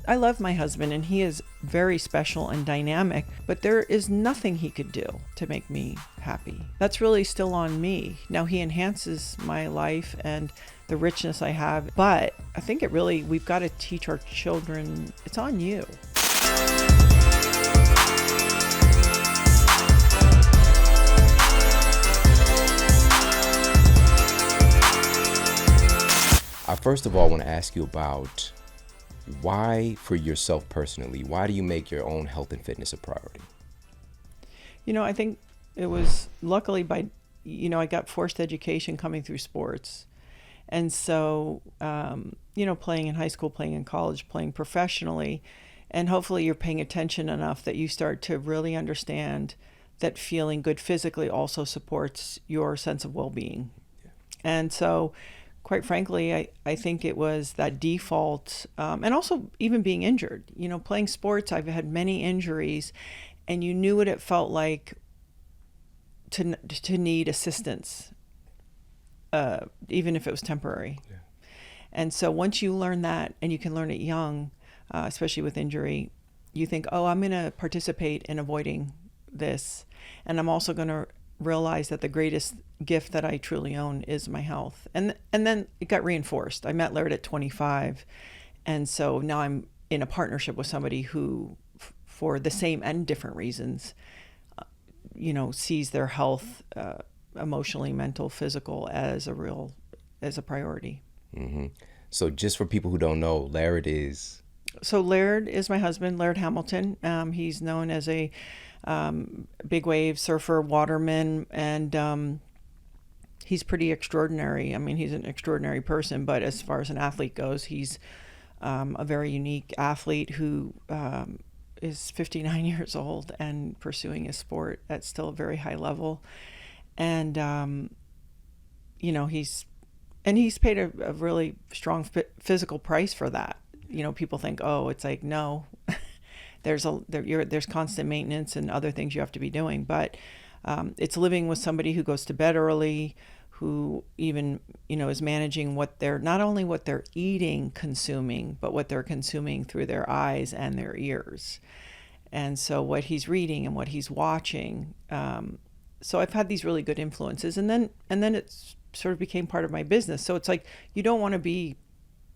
I love my husband, and he is very special and dynamic, but there is nothing he could do to make me happy. That's really still on me. Now, he enhances my life and the richness I have, but I think we've got to teach our children, it's on you. I first of all want to ask you about why, for yourself personally, why do you make your own health and fitness a priority? I think it was luckily I got forced education coming through sports. And so, playing in high school, playing in college, playing professionally, and hopefully you're paying attention enough that you start to really understand that feeling good physically also supports your sense of well-being. Yeah. And so, quite frankly, I think it was that default, and also even being injured. Playing sports, I've had many injuries, and you knew what it felt like to need assistance, even if it was temporary. Yeah. And so once you learn that, and you can learn it young, especially with injury, you think, oh, I'm going to participate in avoiding this, and I'm also going to realize that the greatest gift that I truly own is my health. And then it got reinforced. I met Laird at 25. And so now I'm in a partnership with somebody who, for the same and different reasons, sees their health, emotionally, mental, physical, as a priority. Mm-hmm. So just for people who don't know, Laird is my husband, Laird Hamilton. He's known as a big wave surfer, waterman, and he's pretty extraordinary. I mean, he's an extraordinary person, but as far as an athlete goes, he's a very unique athlete who is 59 years old and pursuing his sport at still a very high level. And, he's paid a really strong physical price for that. People think, oh, it's like, no. There's constant maintenance and other things you have to be doing, but it's living with somebody who goes to bed early, who even is managing not only what they're eating, consuming, but what they're consuming through their eyes and their ears, and so what he's reading and what he's watching. So I've had these really good influences, and then it sort of became part of my business. So it's like you don't want to be.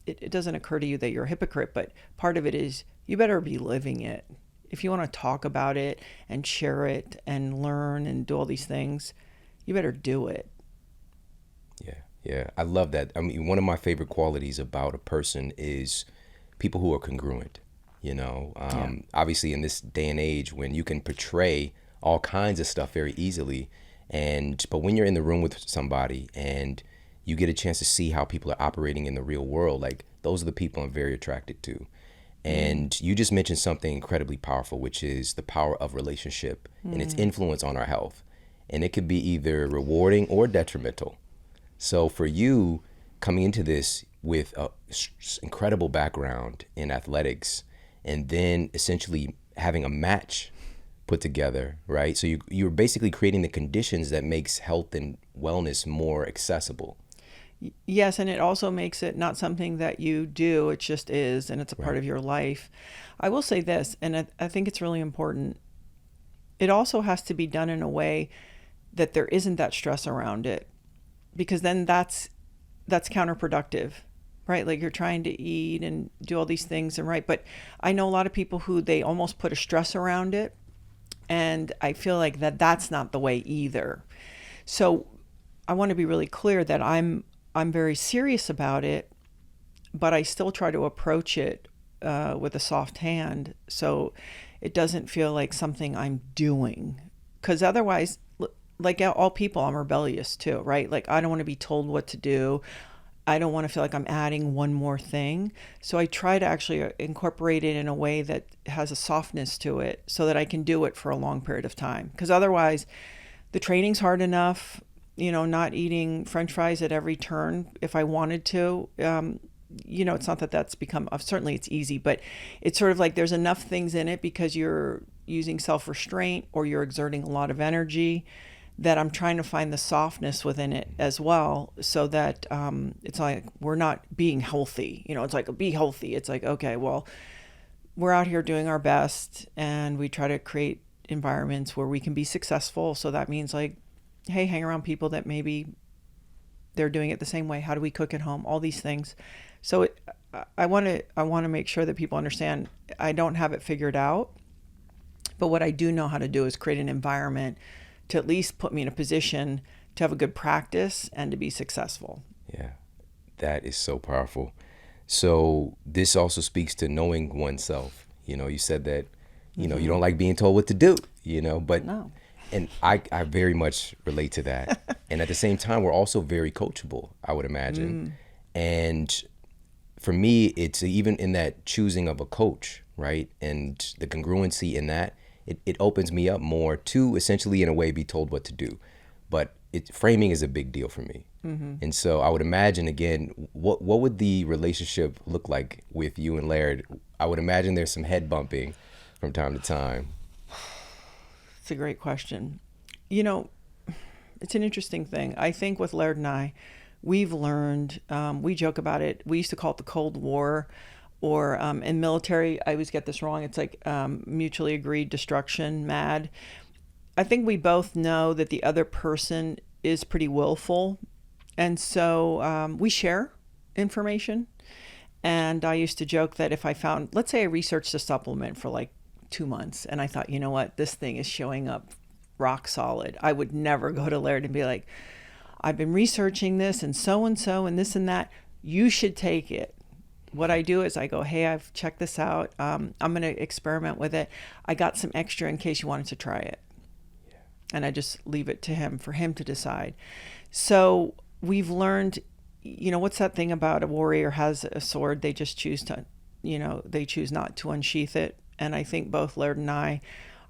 It doesn't occur to you that you're a hypocrite, but part of it is you better be living it. If you want to talk about it and share it and learn and do all these things, you better do it. Yeah. I love that. I mean, one of my favorite qualities about a person is people who are congruent, Obviously in this day and age when you can portray all kinds of stuff very easily, but when you're in the room with somebody and you get a chance to see how people are operating in the real world, like those are the people I'm very attracted to. And you just mentioned something incredibly powerful, which is the power of relationship and its influence on our health. And it could be either rewarding or detrimental. So for you coming into this with an incredible background in athletics and then essentially having a match put together, right? So you're basically creating the conditions that makes health and wellness more accessible. Yes, and it also makes it not something that you do, it just is, and it's a part of your life. I will say this, and I think it's really important. It also has to be done in a way that there isn't that stress around it, because then that's counterproductive, right? Like you're trying to eat and do all these things, but I know a lot of people who they almost put a stress around it, and I feel like that's not the way either. So I want to be really clear that I'm very serious about it, but I still try to approach it with a soft hand, so it doesn't feel like something I'm doing. Because otherwise, like all people, I'm rebellious too, right? Like I don't want to be told what to do. I don't want to feel like I'm adding one more thing. So I try to actually incorporate it in a way that has a softness to it so that I can do it for a long period of time. Because otherwise, the training's hard enough. Not eating French fries at every turn if I wanted to. It's not that that's become, certainly it's easy, but it's sort of like there's enough things in it because you're using self-restraint or you're exerting a lot of energy that I'm trying to find the softness within it as well, so that it's like we're not being healthy. It's like be healthy. It's like, okay, well, we're out here doing our best, and we try to create environments where we can be successful. So that means like, hey, hang around people that maybe they're doing it the same way. How do we cook at home? All these things. So I want to make sure that people understand I don't have it figured out, but what I do know how to do is create an environment to at least put me in a position to have a good practice and to be successful. Yeah, that is so powerful. So this also speaks to knowing oneself. You said that, you don't like being told what to do, but No. and I very much relate to that. And at the same time, we're also very coachable, I would imagine. And for me, it's even in that choosing of a coach, right? And the congruency in that, it opens me up more to essentially, in a way, be told what to do. But framing is a big deal for me. And so I would imagine, again, what would the relationship look like with you and Laird? I would imagine there's some head bumping from time to time. It's a great question. It's an interesting thing. I think with Laird and I, we've learned, we joke about it. We used to call it the Cold War, or in military, I always get this wrong. It's like mutually agreed destruction, MAD. I think we both know that the other person is pretty willful. And so we share information. And I used to joke that if I found, let's say I researched a supplement for like 2 months and I thought, you know what, this thing is showing up rock solid. I would never go to Laird and be like, I've been researching this and and this and that. You should take it. What I do is I go, hey, I've checked this out. I'm going to experiment with it. I got some extra in case you wanted to try it. Yeah. And I just leave it to him for him to decide. So we've learned, what's that thing about a warrior has a sword? They just choose to, they choose not to unsheath it. And I think both Laird and I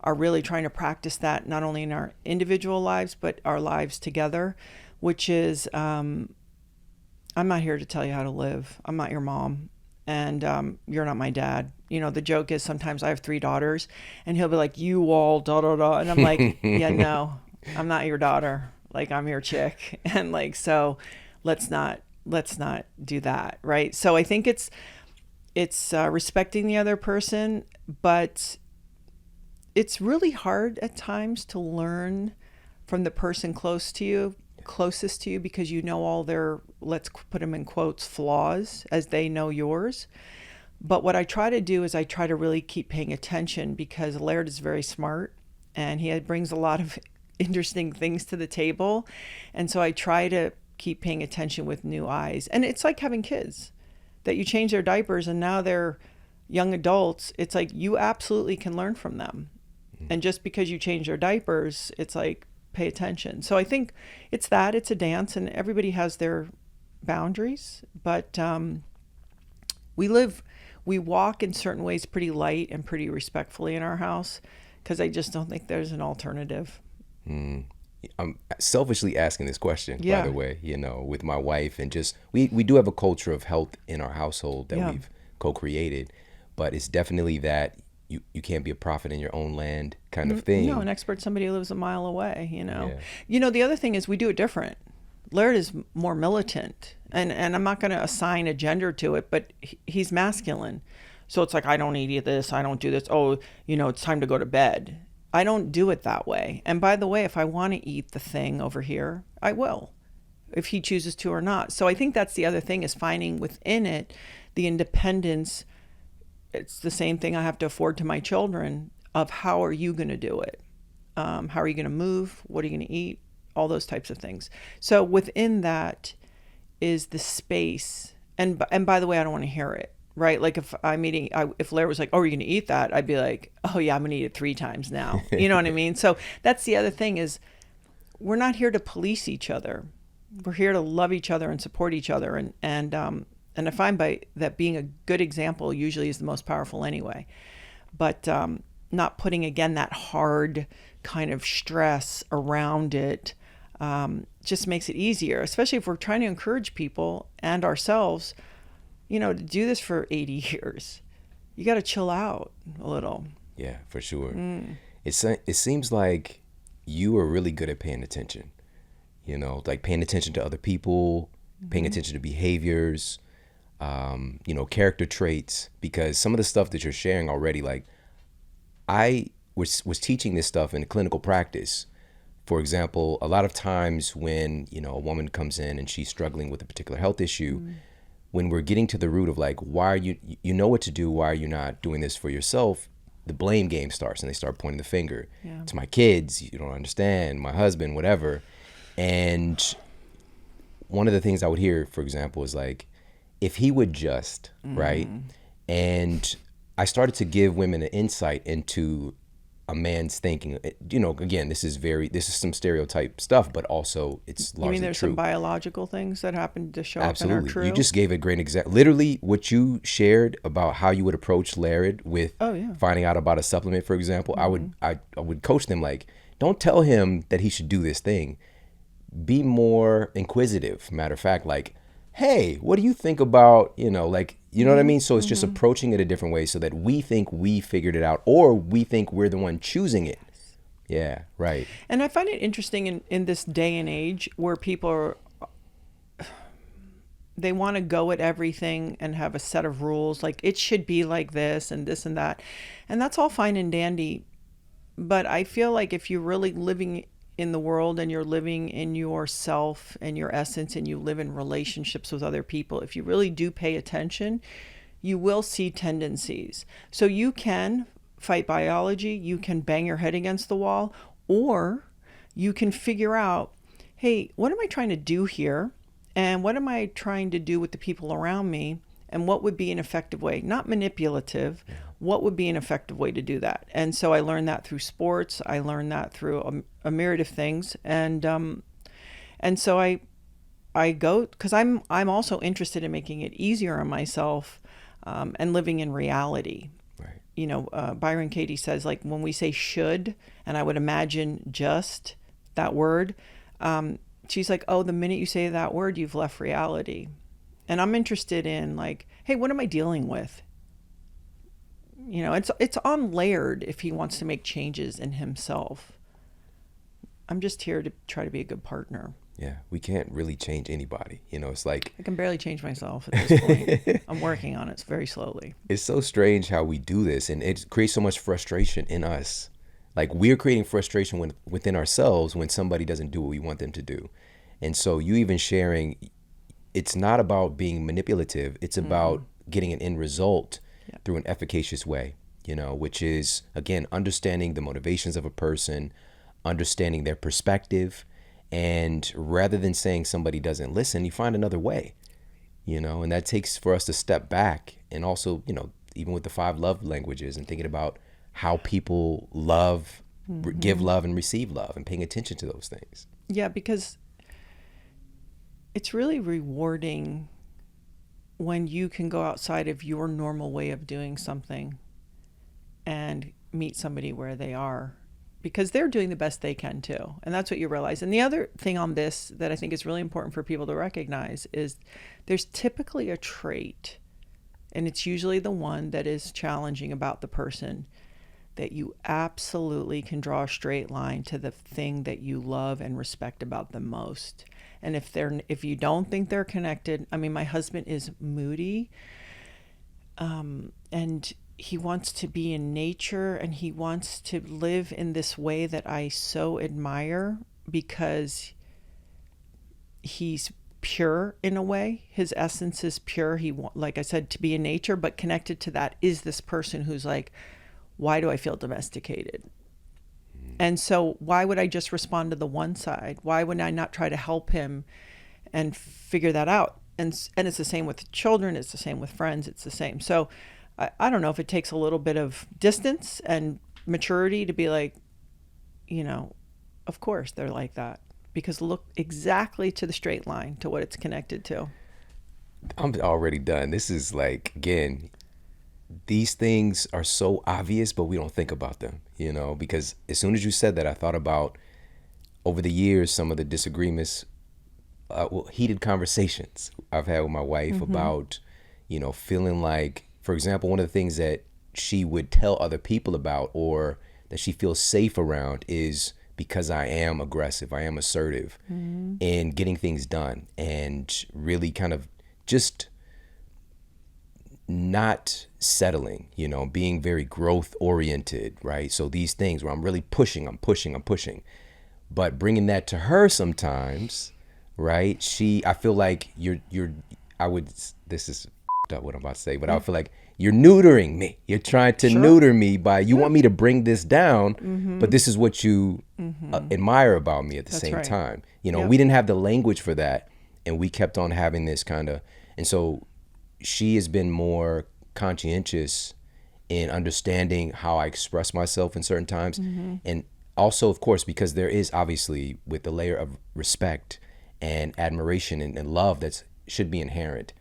are really trying to practice that, not only in our individual lives, but our lives together, which is, I'm not here to tell you how to live. I'm not your mom, and you're not my dad. The joke is sometimes I have 3 daughters, and he'll be like, you all, da, da, da. And I'm like, yeah, no, I'm not your daughter. Like, I'm your chick. And like, so let's not do that. Right. So I think it's respecting the other person, but it's really hard at times to learn from the person closest to you, because all their, let's put them in quotes, flaws, as they know yours. But what I try to do is I try to really keep paying attention, because Laird is very smart and he brings a lot of interesting things to the table. And so I try to keep paying attention with new eyes. And it's like having kids that you change their diapers and now they're young adults. It's like you absolutely can learn from them. And just because you change their diapers, it's like, pay attention. So I think it's a dance, and everybody has their boundaries, but we walk in certain ways pretty light and pretty respectfully in our house, because I just don't think there's an alternative. I'm selfishly asking this question, Yeah. by the way, with my wife, and just we do have a culture of health in our household that Yeah. we've co-created, but it's definitely that you can't be a prophet in your own land kind of thing. No, an expert, somebody who lives a mile away, Yeah. The other thing is we do it different. Laird is more militant, and I'm not going to assign a gender to it, but he's masculine. So it's like, I don't eat this, I don't do this. Oh, it's time to go to bed. I don't do it that way. And by the way, if I want to eat the thing over here, I will, if he chooses to or not. So I think that's the other thing, is finding within it the independence. It's the same thing I have to afford to my children, of how are you going to do it? How are you going to move? What are you going to eat? All those types of things. So within that is the space. And by the way, I don't want to hear it, right? Like if I'm eating, if Laird was like, oh, are you going to eat that? I'd be like, oh yeah, I'm going to eat it 3 times now. You know what I mean? So that's the other thing, is we're not here to police each other. We're here to love each other and support each other. And I find by that being a good example usually is the most powerful anyway. But not putting, again, that hard kind of stress around it just makes it easier, especially if we're trying to encourage people and ourselves, to do this for 80 years. You got to chill out a little. Yeah, for sure. It seems like you are really good at paying attention, like paying attention to other people, paying attention to behaviors. character traits, because some of the stuff that you're sharing already, like I was teaching this stuff in clinical practice. For example, a lot of times when, a woman comes in and she's struggling with a particular health issue, when we're getting to the root of like, why are you know what to do, why are you not doing this for yourself? The blame game starts and they start pointing the finger to my kids. You don't understand, my husband, whatever. And one of the things I would hear, for example, is like, if he would just, right? And I started to give women an insight into a man's thinking. Again, this is some stereotype stuff, but also it's largely true. You mean there's some biological things that happen to show Absolutely. up and are true? You just gave a great example. Literally, what you shared about how you would approach Laird with finding out about a supplement, for example, I would coach them like, don't tell him that he should do this thing. Be more inquisitive. Matter of fact, like, hey, what do you think about, you know what I mean? So it's just approaching it a different way so that we think we figured it out, or we think we're the one choosing it. Yeah, right. And I find it interesting in this day and age where people they want to go at everything and have a set of rules, like it should be like this and that. And that's all fine and dandy. But I feel like if you're really living in the world and you're living in yourself and your essence and you live in relationships with other people, if you really do pay attention, you will see tendencies. So you can fight biology, you can bang your head against the wall, or you can figure out, hey, what am I trying to do here? And what am I trying to do with the people around me? And what would be an effective way? Not manipulative. What would be an effective way to do that? And so I learned that through sports. I learned that through a myriad of things. And so I go, because I'm also interested in making it easier on myself and living in reality. Right. Byron Katie says, like, when we say should, and I would imagine just that word, she's like, oh, the minute you say that word, you've left reality. And I'm interested in like, hey, what am I dealing with? It's on Laird if he wants to make changes in himself. I'm just here to try to be a good partner. Yeah, we can't really change anybody. It's like, I can barely change myself at this point. I'm working on it very slowly. It's so strange how we do this, and it creates so much frustration in us. Like, we're creating frustration within ourselves when somebody doesn't do what we want them to do. And so you even sharing, it's not about being manipulative. It's about getting an end result through an efficacious way, which is, again, understanding the motivations of a person, understanding their perspective. And rather than saying somebody doesn't listen, you find another way, and that takes for us to step back. And also, even with the 5 love languages and thinking about how people love, give love and receive love, and paying attention to those things. Yeah, because it's really rewarding when you can go outside of your normal way of doing something and meet somebody where they are, because they're doing the best they can too. And that's what you realize. And the other thing on this that I think is really important for people to recognize is there's typically a trait, and it's usually the one that is challenging about the person, that you absolutely can draw a straight line to the thing that you love and respect about them most. And if you don't think they're connected, I mean, my husband is moody, and he wants to be in nature, and he wants to live in this way that I so admire, because he's pure in a way. His essence is pure. Like I said, to be in nature, but connected to that is this person who's like, why do I feel domesticated? And so why would I just respond to the one side? Why would I not try to help him and figure that out? And it's the same with children. It's the same with friends. It's the same. So I don't know if it takes a little bit of distance and maturity to be like, of course they're like that, because look exactly to the straight line to what it's connected to. I'm already done. This is like, again, these things are so obvious, but we don't think about them, because as soon as you said that, I thought about, over the years, some of the disagreements, heated conversations I've had with my wife about, feeling like, for example, one of the things that she would tell other people about, or that she feels safe around, is because I am aggressive, I am assertive in getting things done, and really kind of just not settling, being very growth oriented, right? So these things where I'm really pushing, I'm pushing, but bringing that to her sometimes, right? I feel like this is f***ed up what I'm about to say, but I feel like you're neutering me. You're trying to neuter me you want me to bring this down, but this is what you admire about me at the same time. We didn't have the language for that, and we kept on having this and so she has been more conscientious in understanding how I express myself in certain times. And also, of course, because there is obviously with the layer of respect and admiration and love that should be inherent.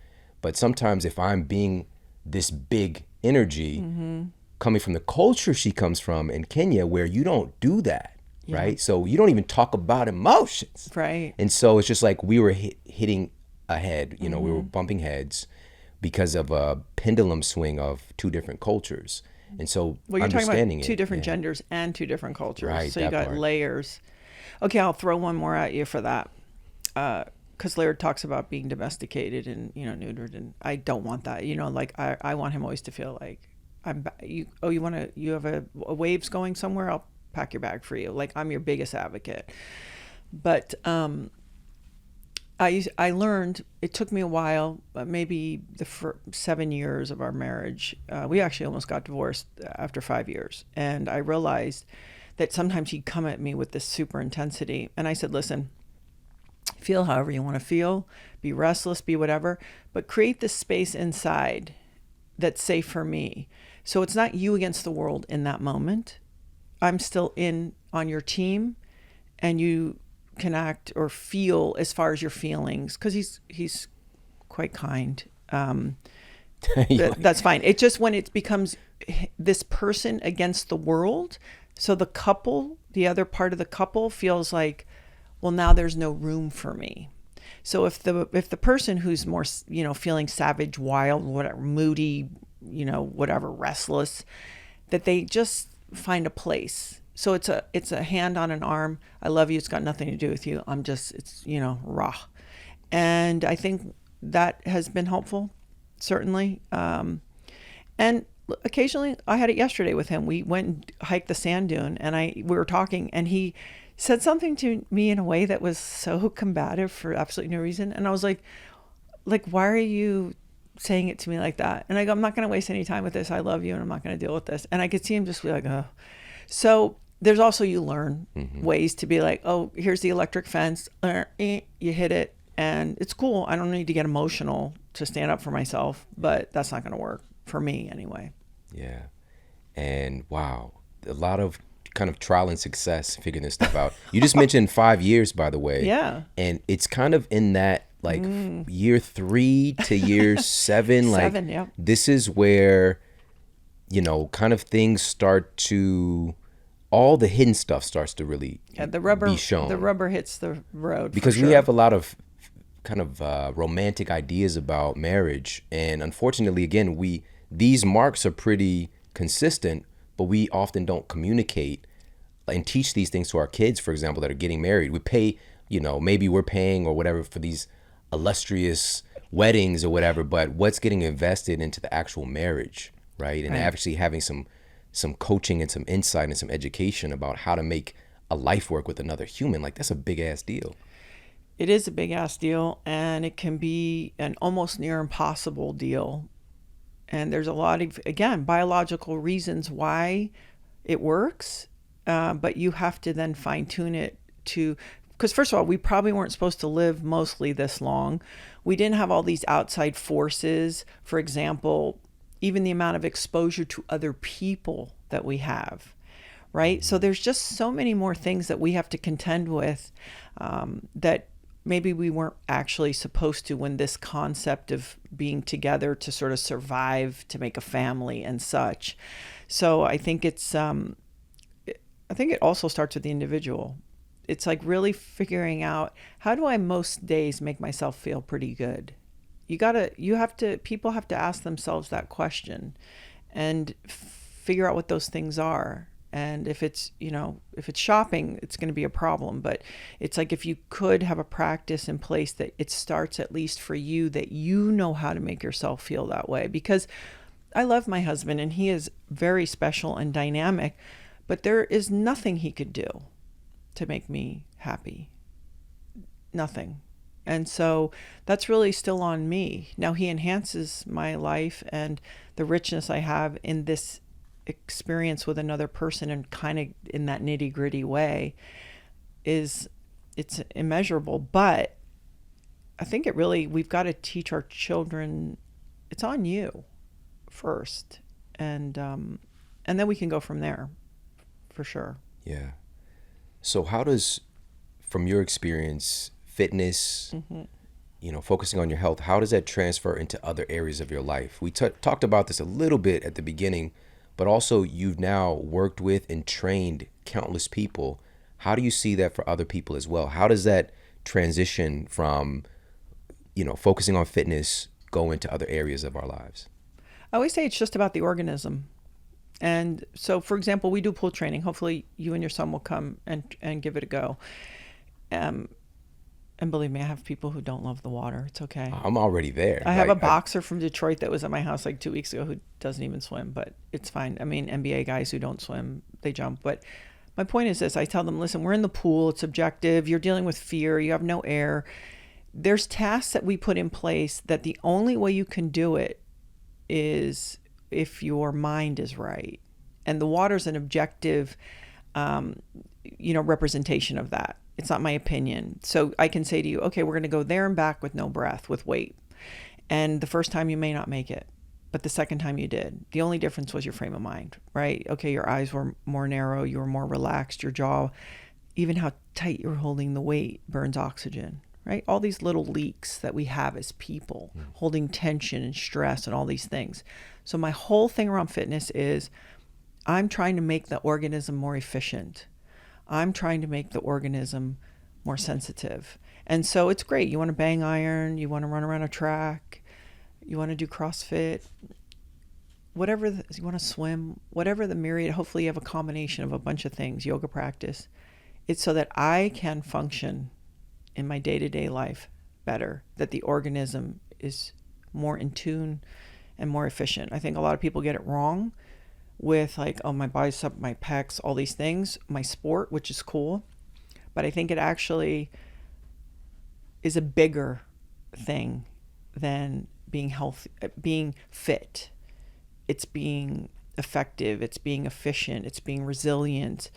But sometimes if I'm being this big energy coming from the culture she comes from in Kenya, where you don't do that, right? So you don't even talk about emotions. Right. And so it's just like we were hitting a head, we were bumping heads because of a pendulum swing of two different cultures. And so you're understanding talking about two different genders and two different cultures. Right, so you got layers. Okay, I'll throw one more at you for that. Because Laird talks about being domesticated and, neutered, and I don't want that. I want him always to feel like you have a waves going somewhere, I'll pack your bag for you. Like, I'm your biggest advocate. But I learned, it took me a while, maybe the 7 years of our marriage. We actually almost got divorced after 5 years. And I realized that sometimes he'd come at me with this super intensity. And I said, listen, feel however you want to feel, be restless, be whatever, but create this space inside that's safe for me. So it's not you against the world in that moment. I'm still on your team, and you can act or feel as far as your feelings, because he's quite kind. That's fine. It just, when it becomes this person against the world, so the other part of the couple feels like, well, now there's no room for me. So if the person who's more, feeling savage, wild, whatever, moody, whatever, restless, that they just find a place. So it's a hand on an arm. I love you. It's got nothing to do with you. It's raw. And I think that has been helpful, certainly. And occasionally, I had it yesterday with him. We went and hiked the sand dune, and we were talking, and he said something to me in a way that was so combative for absolutely no reason. And I was like, why are you saying it to me like that? And I go, I'm not going to waste any time with this. I love you, and I'm not going to deal with this. And I could see him just be like, oh. So there's also, you learn ways to be like, oh, here's the electric fence. You hit it, and it's cool. I don't need to get emotional to stand up for myself, but that's not going to work for me anyway. Yeah. And wow, a lot of kind of trial and success figuring this stuff out. You just mentioned 5 years, by the way. Yeah. And it's kind of in that year 3 to year 7. Yeah. This is where, kind of things start to, all the hidden stuff starts to really be shown. The rubber hits the road. Because we have a lot of kind of romantic ideas about marriage. And unfortunately, again, these marks are pretty consistent, but we often don't communicate and teach these things to our kids, for example, that are getting married. We pay, maybe we're paying or whatever for these illustrious weddings or whatever, but what's getting invested into the actual marriage, right? And actually having some coaching and some insight and some education about how to make a life work with another human. Like, that's a big ass deal. It is a big ass deal, and it can be an almost near impossible deal. And there's a lot of, again, biological reasons why it works, but you have to then fine tune it because first of all, we probably weren't supposed to live mostly this long. We didn't have all these outside forces. For example, even the amount of exposure to other people that we have, right? So there's just so many more things that we have to contend with that maybe we weren't actually supposed to, when this concept of being together to sort of survive, to make a family and such. So I think I think it also starts with the individual. It's like really figuring out, how do I most days make myself feel pretty good? People have to ask themselves that question and figure out what those things are. And if it's, if it's shopping, it's going to be a problem. But it's like, if you could have a practice in place that it starts at least for you, that you know how to make yourself feel that way. Because I love my husband and he is very special and dynamic, but there is nothing he could do to make me happy. Nothing. And so that's really still on me. Now he enhances my life and the richness I have in this experience with another person, and kind of in that nitty gritty way, it's immeasurable. But I think we've got to teach our children, it's on you first. And then we can go from there, for sure. Yeah. So how does, from your experience, fitness, focusing on your health, how does that transfer into other areas of your life? We talked about this a little bit at the beginning, but also you've now worked with and trained countless people. How do you see that for other people as well? How does that transition from, focusing on fitness go into other areas of our lives? I always say it's just about the organism. And so, for example, we do pool training. Hopefully you and your son will come and give it a go. And believe me, I have people who don't love the water. It's okay. I'm already there. I have a boxer from Detroit that was at my house like 2 weeks ago who doesn't even swim, but it's fine. I mean, NBA guys who don't swim, they jump. But my point is this. I tell them, listen, we're in the pool. It's objective. You're dealing with fear. You have no air. There's tasks that we put in place that the only way you can do it is if your mind is right. And the water's an objective, representation of that. It's not my opinion. So I can say to you, okay, we're going to go there and back with no breath, with weight. And the first time you may not make it, but the second time you did. The only difference was your frame of mind, right? Okay, your eyes were more narrow, you were more relaxed, your jaw, even how tight you're holding the weight burns oxygen, right? All these little leaks that we have as people, holding tension and stress and all these things. So my whole thing around fitness is I'm trying to make the organism more efficient. I'm trying to make the organism more sensitive. And so it's great. You want to bang iron, you want to run around a track, you want to do CrossFit, whatever, you want to swim, whatever the myriad, hopefully you have a combination of a bunch of things, yoga practice. It's so that I can function in my day-to-day life better, that the organism is more in tune and more efficient. I think a lot of people get it wrong with like, oh, my bicep, my pecs, all these things, my sport, which is cool. But I think it actually is a bigger thing than being healthy, being fit. It's being effective. It's being efficient. It's being resilient.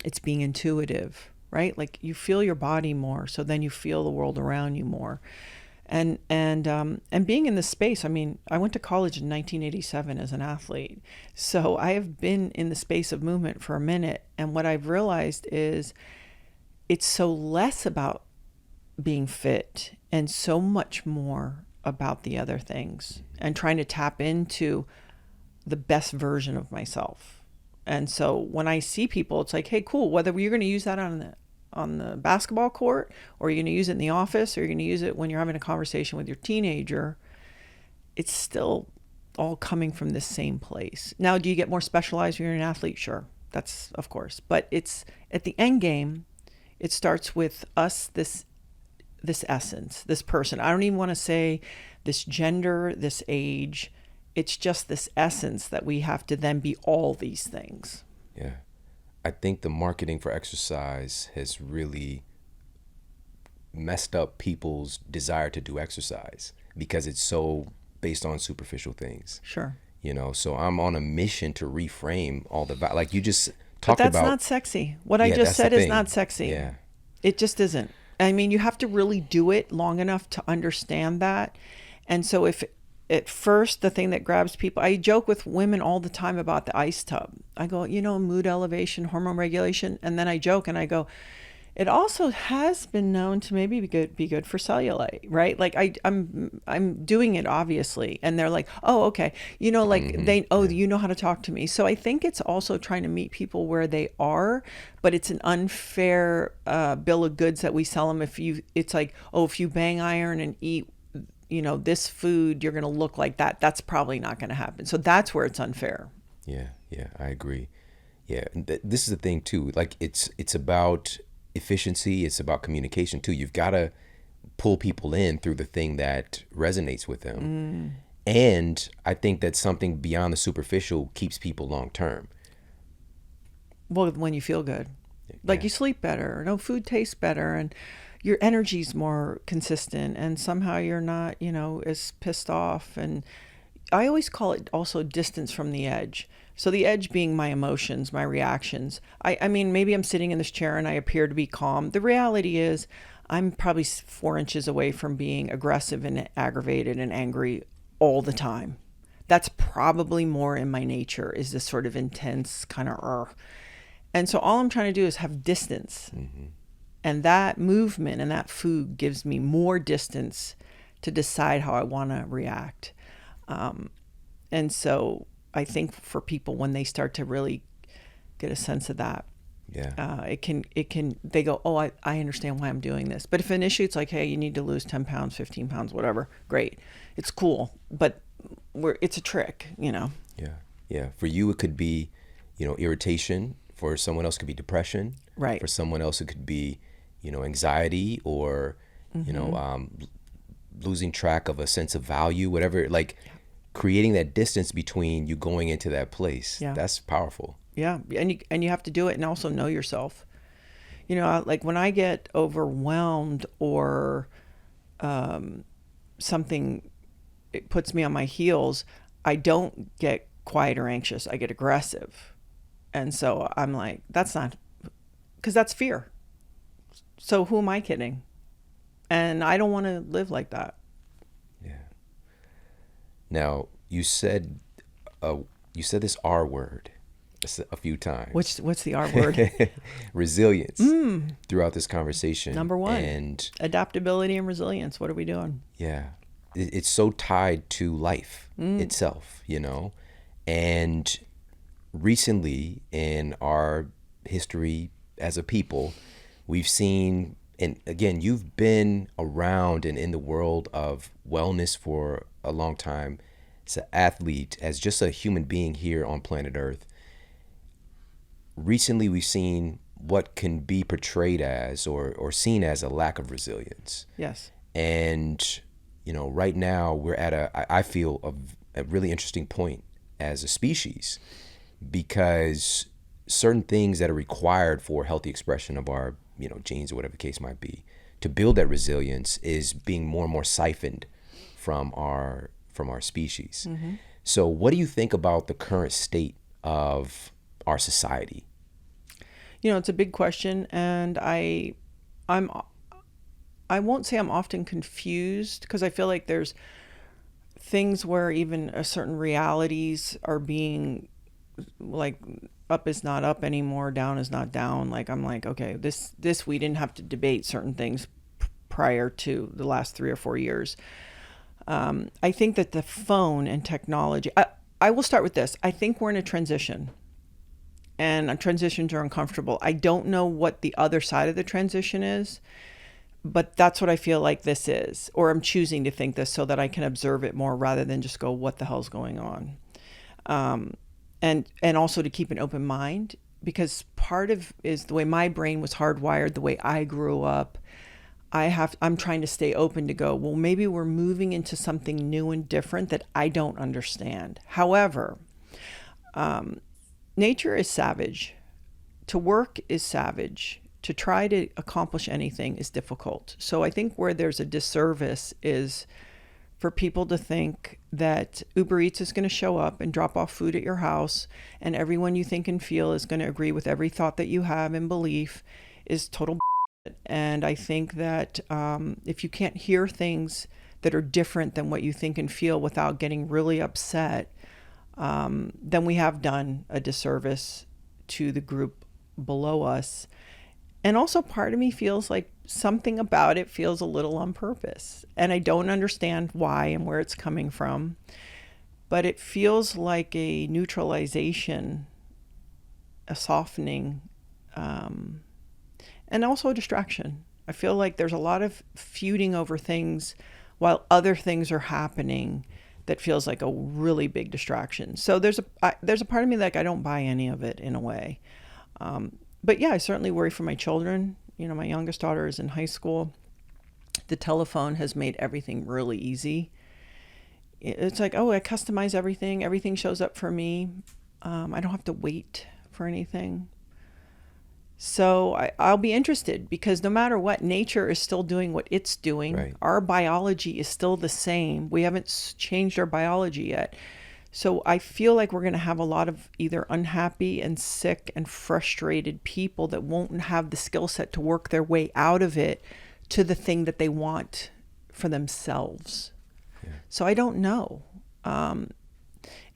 It's being intuitive, right? Like you feel your body more, so then you feel the world around you more. And being in this space, I mean, I went to college in 1987 as an athlete. So I have been in the space of movement for a minute. And what I've realized is it's so less about being fit and so much more about the other things and trying to tap into the best version of myself. And so when I see people, it's like, hey, cool, whether you're going to use that on the basketball court, or you're going to use it in the office, or you're going to use it when you're having a conversation with your teenager, it's still all coming from the same place. Now, do you get more specialized when you're an athlete? Sure. That's of course. But it's at the end game, it starts with us, this essence, this person. I don't even want to say this gender, this age. It's just this essence that we have to then be all these things. Yeah. I think the marketing for exercise has really messed up people's desire to do exercise because it's so based on superficial things. Sure. So I'm on a mission to reframe all the, like you just talked about. But that's not sexy. What I just said is not sexy. Yeah. It just isn't. I mean, you have to really do it long enough to understand that. And so if at first, the thing that grabs people, I joke with women all the time about the ice tub. I go, mood elevation, hormone regulation. And then I joke and I go, it also has been known to maybe be good for cellulite, right? Like I'm doing it obviously. And they're like, oh, okay. You know how to talk to me. So I think it's also trying to meet people where they are, but it's an unfair bill of goods that we sell them. It's like, oh, if you bang iron and eat this food, you're going to look like that. That's probably not going to happen. So that's where it's unfair. Yeah, yeah, I agree. Yeah, and this is the thing too. Like it's about efficiency. It's about communication too. You've got to pull people in through the thing that resonates with them. Mm. And I think that something beyond the superficial keeps people long term. Well, when you feel good, like Yeah. you sleep better, no food tastes better, and your energy's more consistent, and somehow you're not, as pissed off. And I always call it also distance from the edge. So the edge being my emotions, my reactions. I mean, maybe I'm sitting in this chair and I appear to be calm. The reality is I'm probably 4 inches away from being aggressive and aggravated and angry all the time. That's probably more in my nature, is this sort of intense kind of. And so all I'm trying to do is have distance. Mm-hmm. And that movement and that food gives me more distance to decide how I want to react. And so I think for people, when they start to really get a sense of that, Yeah. they go, oh, I understand why I'm doing this. But if initially it's like, hey, you need to lose 10 pounds, 15 pounds, whatever, great. It's cool. But it's a trick. Yeah. Yeah. For you, it could be, irritation. For someone else, it could be depression. Right. For someone else, it could be, anxiety or, losing track of a sense of value, whatever. Like creating that distance between you going into that place. Yeah. That's powerful. Yeah. And you have to do it and also know yourself. Like when I get overwhelmed or something, it puts me on my heels, I don't get quiet or anxious. I get aggressive. And so I'm like, that's not, because that's fear. So who am I kidding? And I don't want to live like that. Yeah. Now, you said this R word a few times. What's the R word? Resilience. Throughout this conversation. Number one. And adaptability and resilience. What are we doing? yeah, it's so tied to life itself, and recently in our history as a people, we've seen, and again, you've been around and in the world of wellness for a long time as an athlete, as just a human being here on planet Earth. Recently, we've seen what can be portrayed as or seen as a lack of resilience. Yes. And, right now we're at I feel, a really interesting point as a species, because certain things that are required for healthy expression of our, genes or whatever the case might be, to build that resilience is being more and more siphoned from our species. Mm-hmm. So what do you think about the current state of our society? It's a big question, and I won't say I'm often confused, because I feel like there's things where even a certain realities are being, like, up is not up anymore, down is not down. Like, I'm like, okay, this we didn't have to debate certain things prior to the last 3 or 4 years. I think that the phone and technology, I will start with this. I think we're in a transition, and transitions are uncomfortable. I don't know what the other side of the transition is, but that's what I feel like this is, or I'm choosing to think this so that I can observe it more rather than just go, what the hell's going on? And also to keep an open mind, because part of is the way my brain was hardwired, the way I grew up. I'm trying to stay open to go, well, maybe we're moving into something new and different that I don't understand. However, nature is savage. To work is savage. To try to accomplish anything is difficult. So I think where there's a disservice is for people to think that Uber Eats is going to show up and drop off food at your house, and everyone you think and feel is going to agree with every thought that you have and belief is total bullshit. And I think that if you can't hear things that are different than what you think and feel without getting really upset, then we have done a disservice to the group below us. And also part of me feels like something about it feels a little on purpose. And I don't understand why and where it's coming from. But it feels like a neutralization, a softening, and also a distraction. I feel like there's a lot of feuding over things while other things are happening that feels like a really big distraction. So there's a part of me like I don't buy any of it in a way. But yeah, I certainly worry for my children. You know, my youngest daughter is in high school. The telephone has made everything really easy. It's like, oh, I customize everything. Everything shows up for me. I don't have to wait for anything. So I'll be interested, because no matter what, nature is still doing what it's doing. Right. Our biology is still the same. We haven't changed our biology yet. So I feel like we're going to have a lot of either unhappy and sick and frustrated people that won't have the skill set to work their way out of it to the thing that they want for themselves. Yeah. So I don't know. And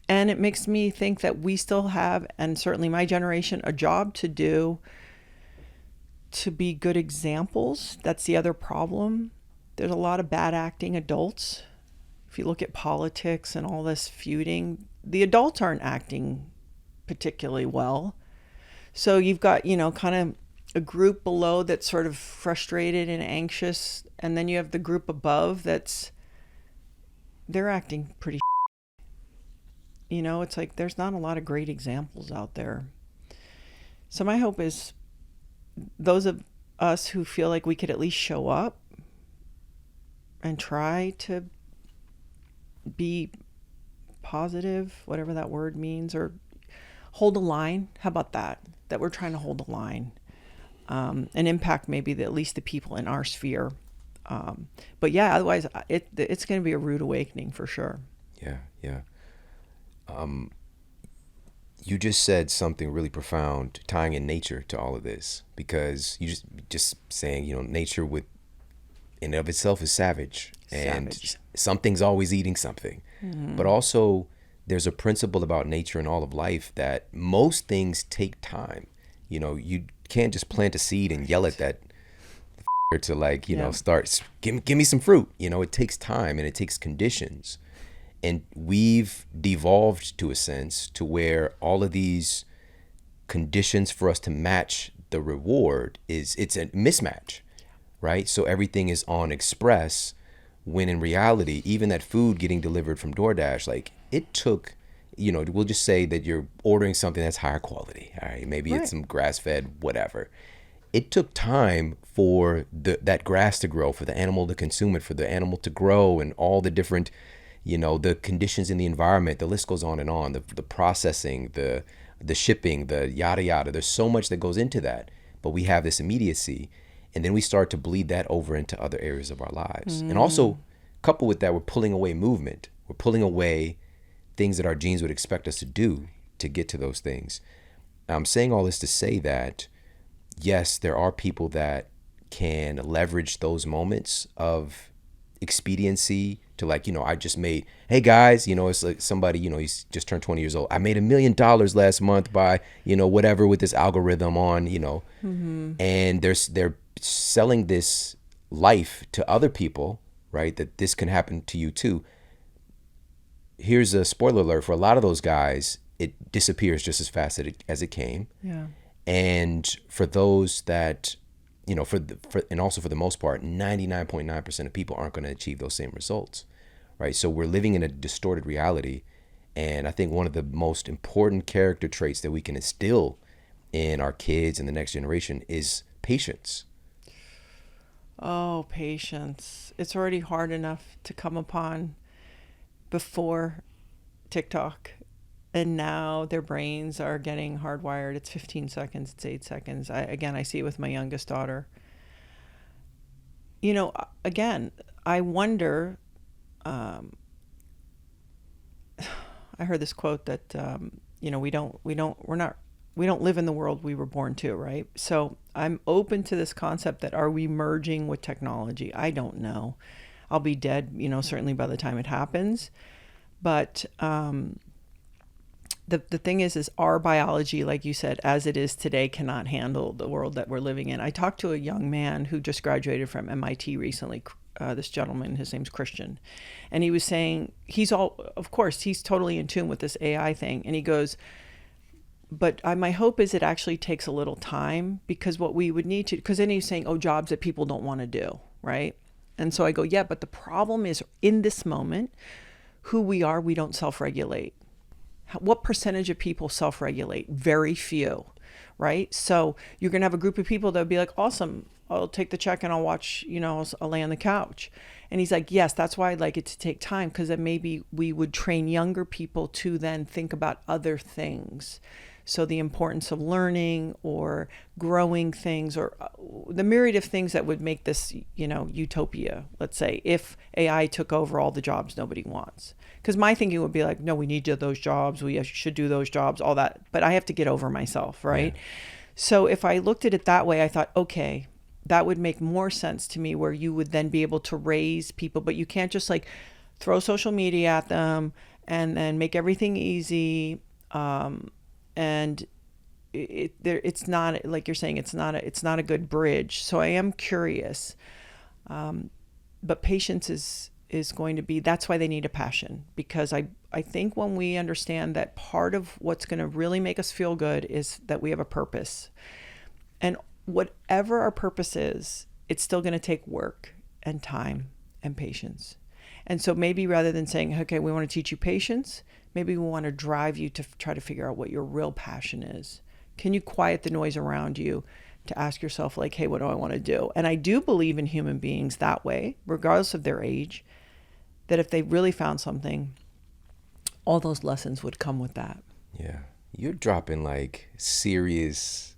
it makes me think that we still have, and certainly my generation, a job to do to be good examples. That's the other problem. There's a lot of bad acting adults. If you look at politics and all this feuding, the adults aren't acting particularly well. So you've got, kind of a group below that's sort of frustrated and anxious. And then you have the group above they're acting pretty. It's like there's not a lot of great examples out there. So my hope is those of us who feel like we could at least show up and try to be positive, whatever that word means, or hold a line. How about that? That we're trying to hold a line and impact maybe at least the people in our sphere. But yeah, otherwise it's going to be a rude awakening for sure. Yeah. You just said something really profound, tying in nature to all of this, because you just saying, nature in and of itself is savage. And something's always eating something. Mm-hmm. But also there's a principle about nature and all of life that most things take time. You can't just plant a seed and yell at that to start, give me some fruit. It takes time and it takes conditions. And we've devolved to a sense to where all of these conditions for us to match the reward it's a mismatch, right? So everything is on express, when in reality, even that food getting delivered from DoorDash, like it took, we'll just say that you're ordering something that's higher quality. All right, maybe It's some grass-fed, whatever. It took time for that grass to grow, for the animal to consume it, for the animal to grow, and all the different the conditions in the environment. The list goes on and on. The processing, the shipping, the yada yada. There's so much that goes into that. But we have this immediacy, and then we start to bleed that over into other areas of our lives. And also, coupled with that, we're pulling away movement. We're pulling away things that our genes would expect us to do to get to those things. I'm saying all this to say that, yes, there are people that can leverage those moments of expediency to I just made, hey guys, it's like somebody, he's just turned 20 years old. I made $1 million last month by, whatever with this algorithm on, mm-hmm. and they're selling this life to other people, right? That this can happen to you too. Here's a spoiler alert for a lot of those guys. It disappears just as fast as it came. Yeah. And for those that, and also for the most part, 99.9% of people aren't going to achieve those same results, right? So we're living in a distorted reality. And I think one of the most important character traits that we can instill in our kids and the next generation is patience. Oh, patience. It's already hard enough to come upon before TikTok. And now their brains are getting hardwired. It's 15 seconds. It's 8 seconds. I see it with my youngest daughter. Again, I wonder, I heard this quote that, we don't live in the world we were born to, right? So I'm open to this concept that, are we merging with technology? I don't know. I'll be dead, certainly by the time it happens. But, the thing is our biology, like you said, as it is today, cannot handle the world that we're living in. I talked to a young man who just graduated from MIT recently, this gentleman, his name's Christian. And he was saying, he's totally in tune with this AI thing. And he goes, but my hope is it actually takes a little time, because what we would need to, because then he's saying, jobs that people don't want to do, right? And so I go, yeah, but the problem is in this moment, who we are, we don't self-regulate. What percentage of people self-regulate? Very few, right? So you're going to have a group of people that would be like, awesome, I'll take the check and I'll watch, I'll lay on the couch. And he's like, yes, that's why I'd like it to take time, because then maybe we would train younger people to then think about other things. So the importance of learning or growing things, or the myriad of things that would make this, utopia, let's say, if AI took over all the jobs nobody wants. Because my thinking would be like, no, we need to do those jobs. We should do those jobs, all that. But I have to get over myself, right? Yeah. So if I looked at it that way, I thought, okay, that would make more sense to me, where you would then be able to raise people, but you can't just like throw social media at them and then make everything easy. And it's not, like you're saying, it's not a good bridge. So I am curious, but patience is going to be, that's why they need a passion, because I think when we understand that part of what's going to really make us feel good is that we have a purpose, and whatever our purpose is, it's still going to take work and time and patience. And so maybe rather than saying, okay, we want to teach you patience, maybe we want to drive you to try to figure out what your real passion is. Can you quiet the noise around you to ask yourself, like, hey, what do I want to do? And I do believe in human beings that way, regardless of their age, that if they really found something, all those lessons would come with that. Yeah. You're dropping like serious,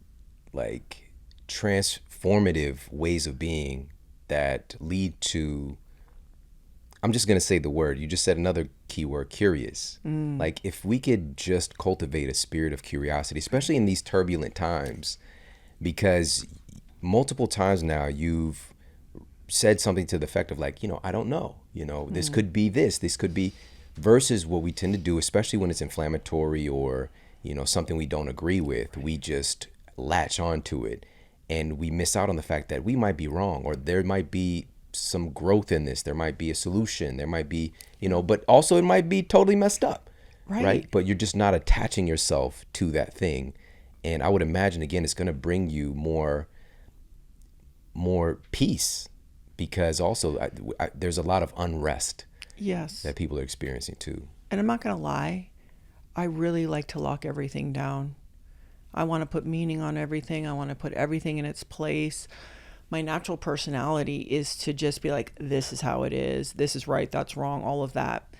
like transformative ways of being that lead to, I'm just going to say the word, you just said another key word, curious. Like if we could just cultivate a spirit of curiosity, especially in these turbulent times, because multiple times now you've said something to the effect of like, I don't know, this could be this could be, versus what we tend to do, especially when it's inflammatory or, something we don't agree with, we just latch onto it. And we miss out on the fact that we might be wrong, or there might be some growth in this. There might be a solution. There might be, but also it might be totally messed up. Right. But you're just not attaching yourself to that thing. And I would imagine, again, it's going to bring you more peace, because also there's a lot of unrest. Yes. That people are experiencing too. And I'm not going to lie, I really like to lock everything down. I want to put meaning on everything. I want to put everything in its place. My natural personality is to just be like, this is how it is. This is right. That's wrong. All of that.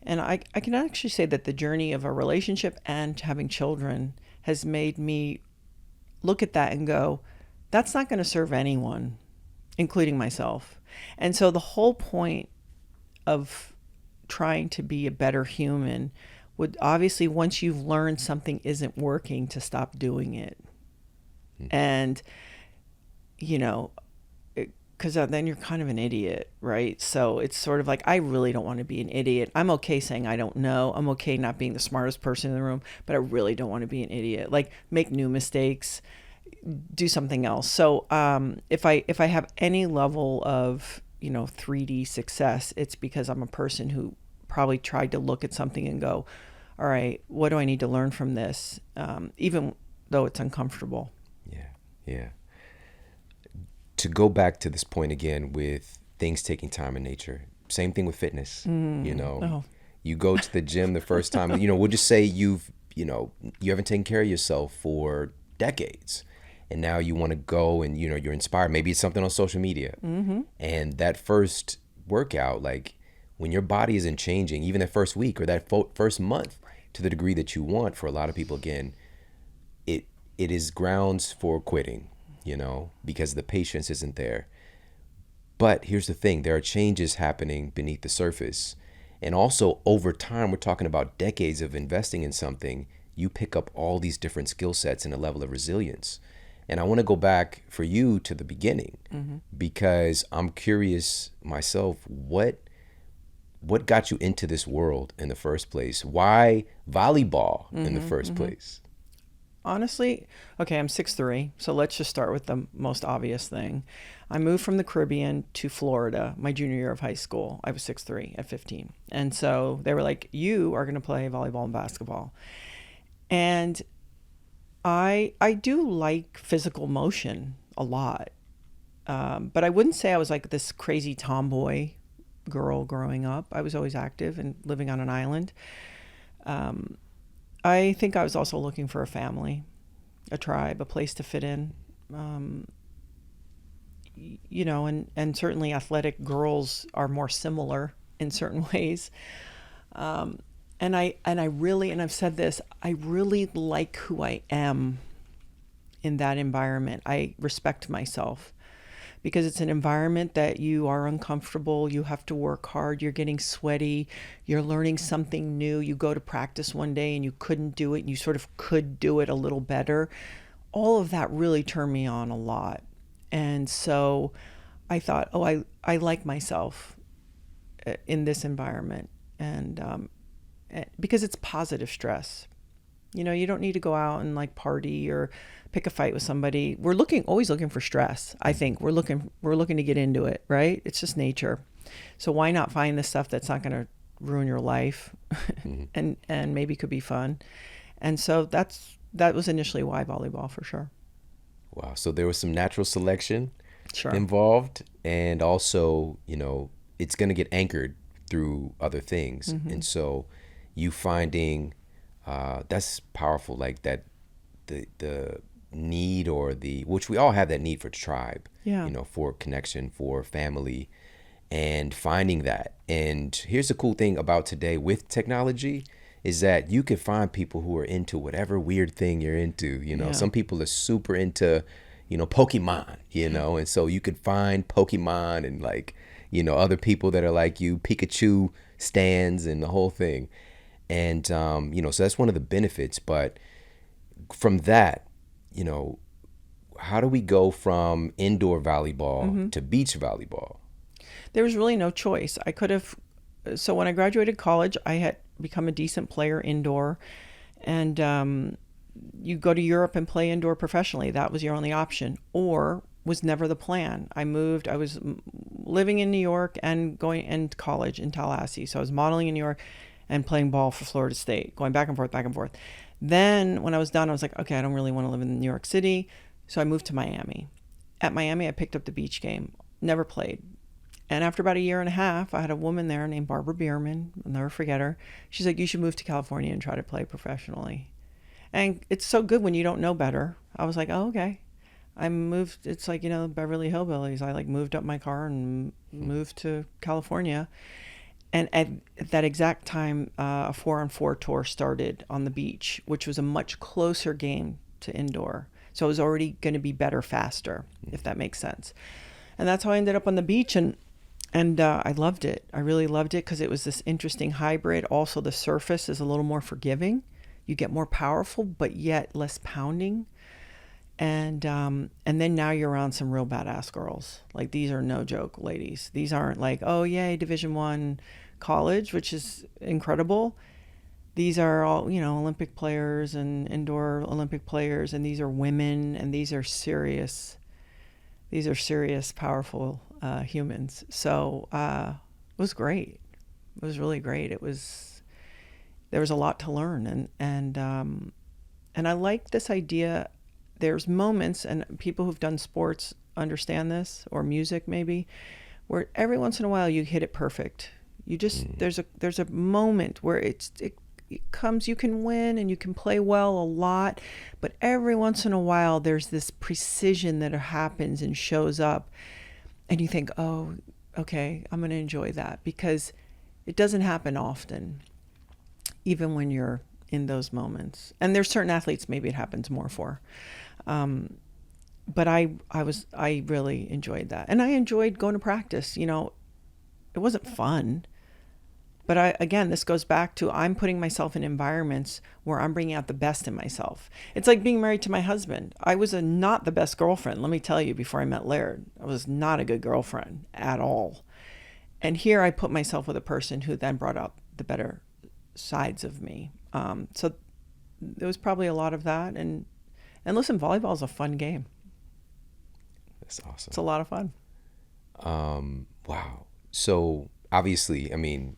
And I can actually say that the journey of a relationship and having children has made me look at that and go, that's not going to serve anyone, including myself. And so the whole point of trying to be a better human would obviously, once you've learned something isn't working, to stop doing it. And, because then you're kind of an idiot, right? So it's sort of like, I really don't want to be an idiot. I'm okay saying I don't know. I'm okay not being the smartest person in the room, but I really don't want to be an idiot. Like, make new mistakes, do something else. So if I have any level of, 3D success, it's because I'm a person who probably tried to look at something and go, all right, what do I need to learn from this? Even though it's uncomfortable. Yeah. To go back to this point again with things taking time in nature, same thing with fitness. You go to the gym the first time, we'll just say you haven't taken care of yourself for decades. And now you want to go and, you're inspired. Maybe it's something on social media. And that first workout, like when your body isn't changing, even that first week or that first month to the degree that you want, for a lot of people, again, it is grounds for quitting, because the patience isn't there. But here's the thing, there are changes happening beneath the surface. And also over time, we're talking about decades of investing in something, you pick up all these different skill sets and a level of resilience. And I want to go back for you to the beginning, because I'm curious myself, what got you into this world in the first place? Why volleyball in the first place? Honestly, okay, I'm 6'3", so let's just start with the most obvious thing. I moved from the Caribbean to Florida my junior year of high school. I was 6'3" at 15. And so they were like, you are going to play volleyball and basketball. And I do like physical motion a lot, but I wouldn't say I was like this crazy tomboy, girl growing up. I was always active and living on an island. I think I was also looking for a family, a tribe, a place to fit in. You know, and certainly athletic girls are more similar in certain ways. And I really, and I've said this, I really like who I am in that environment. I respect myself because it's an environment that you are uncomfortable. You have to work hard. You're getting sweaty. You're learning something new. You go to practice one day and you couldn't do it and you sort of could do it a little better. All of that really turned me on a lot. And so I thought, oh, I like myself in this environment. And because it's positive stress. You know, you don't need to go out and like party or pick a fight with somebody. We're always looking for stress. I think we're looking to get into it, right? It's just nature. So why not find the stuff that's not going to ruin your life and maybe could be fun. And so that was initially why volleyball, for sure. Wow. So there was some natural selection Sure. involved, and also, you know, it's going to get anchored through other things. And so you finding that's powerful, like that the need, or which we all have that need for tribe, Yeah. you know, for connection, for family, and finding that. And here's the cool thing about today with technology is that you can find people who are into whatever weird thing you're into. You know, Yeah. some people are super into, you know, Pokemon, you know, and so you could find Pokemon and, like, you know, other people that are like you, Pikachu stands and the whole thing. And, you know, so that's one of the benefits. But from that, you know, how do we go from indoor volleyball to beach volleyball? There was really no choice. So when I graduated college, I had become a decent player indoor, and you go to Europe and play indoor professionally. That was your only option, or was never the plan. I was living in New York and going in college in Tallahassee. So I was modeling in New York and playing ball for Florida State, going back and forth, back and forth. Then when I was done, I was like, okay, I don't really want to live in New York City. So I moved to Miami. At Miami, I picked up the beach game, never played. And after about a year and a half, I had a woman there named Barbara Bierman. I'll never forget her. She's like, you should move to California and try to play professionally. And it's so good when you don't know better. I was like, oh, okay. I moved. It's like, you know, Beverly Hillbillies. I like moved up my car and moved to California. And at that exact time, a 4-on-4 tour started on the beach, which was a much closer game to indoor. So it was already going to be better, faster, if that makes sense. And that's how I ended up on the beach. And I loved it. I really loved it because it was this interesting hybrid. Also, the surface is a little more forgiving. You get more powerful, but yet less pounding. And then now you're around some real badass girls. Like, these are no joke ladies. These aren't like, oh yay, Division I college, which is incredible. These are all, you know, Olympic players and indoor Olympic players, and these are women, and these are serious, powerful humans. So it was great. It was really great. There was a lot to learn, and I like this idea. There's moments, and people who've done sports understand this, or music maybe, where every once in a while you hit it perfect. You just there's a moment where it comes, you can win and you can play well a lot, but every once in a while there's this precision that happens and shows up, and you think, oh, okay, I'm going to enjoy that, because it doesn't happen often, even when you're in those moments. And there's certain athletes maybe it happens more for. But I really enjoyed that. And I enjoyed going to practice. You know, it wasn't fun, but again, this goes back to, I'm putting myself in environments where I'm bringing out the best in myself. It's like being married to my husband. I was not the best girlfriend. Let me tell you, before I met Laird, I was not a good girlfriend at all. And here I put myself with a person who then brought out the better sides of me. So there was probably a lot of that. And listen, volleyball is a fun game. That's awesome. It's a lot of fun. Wow. So obviously, I mean,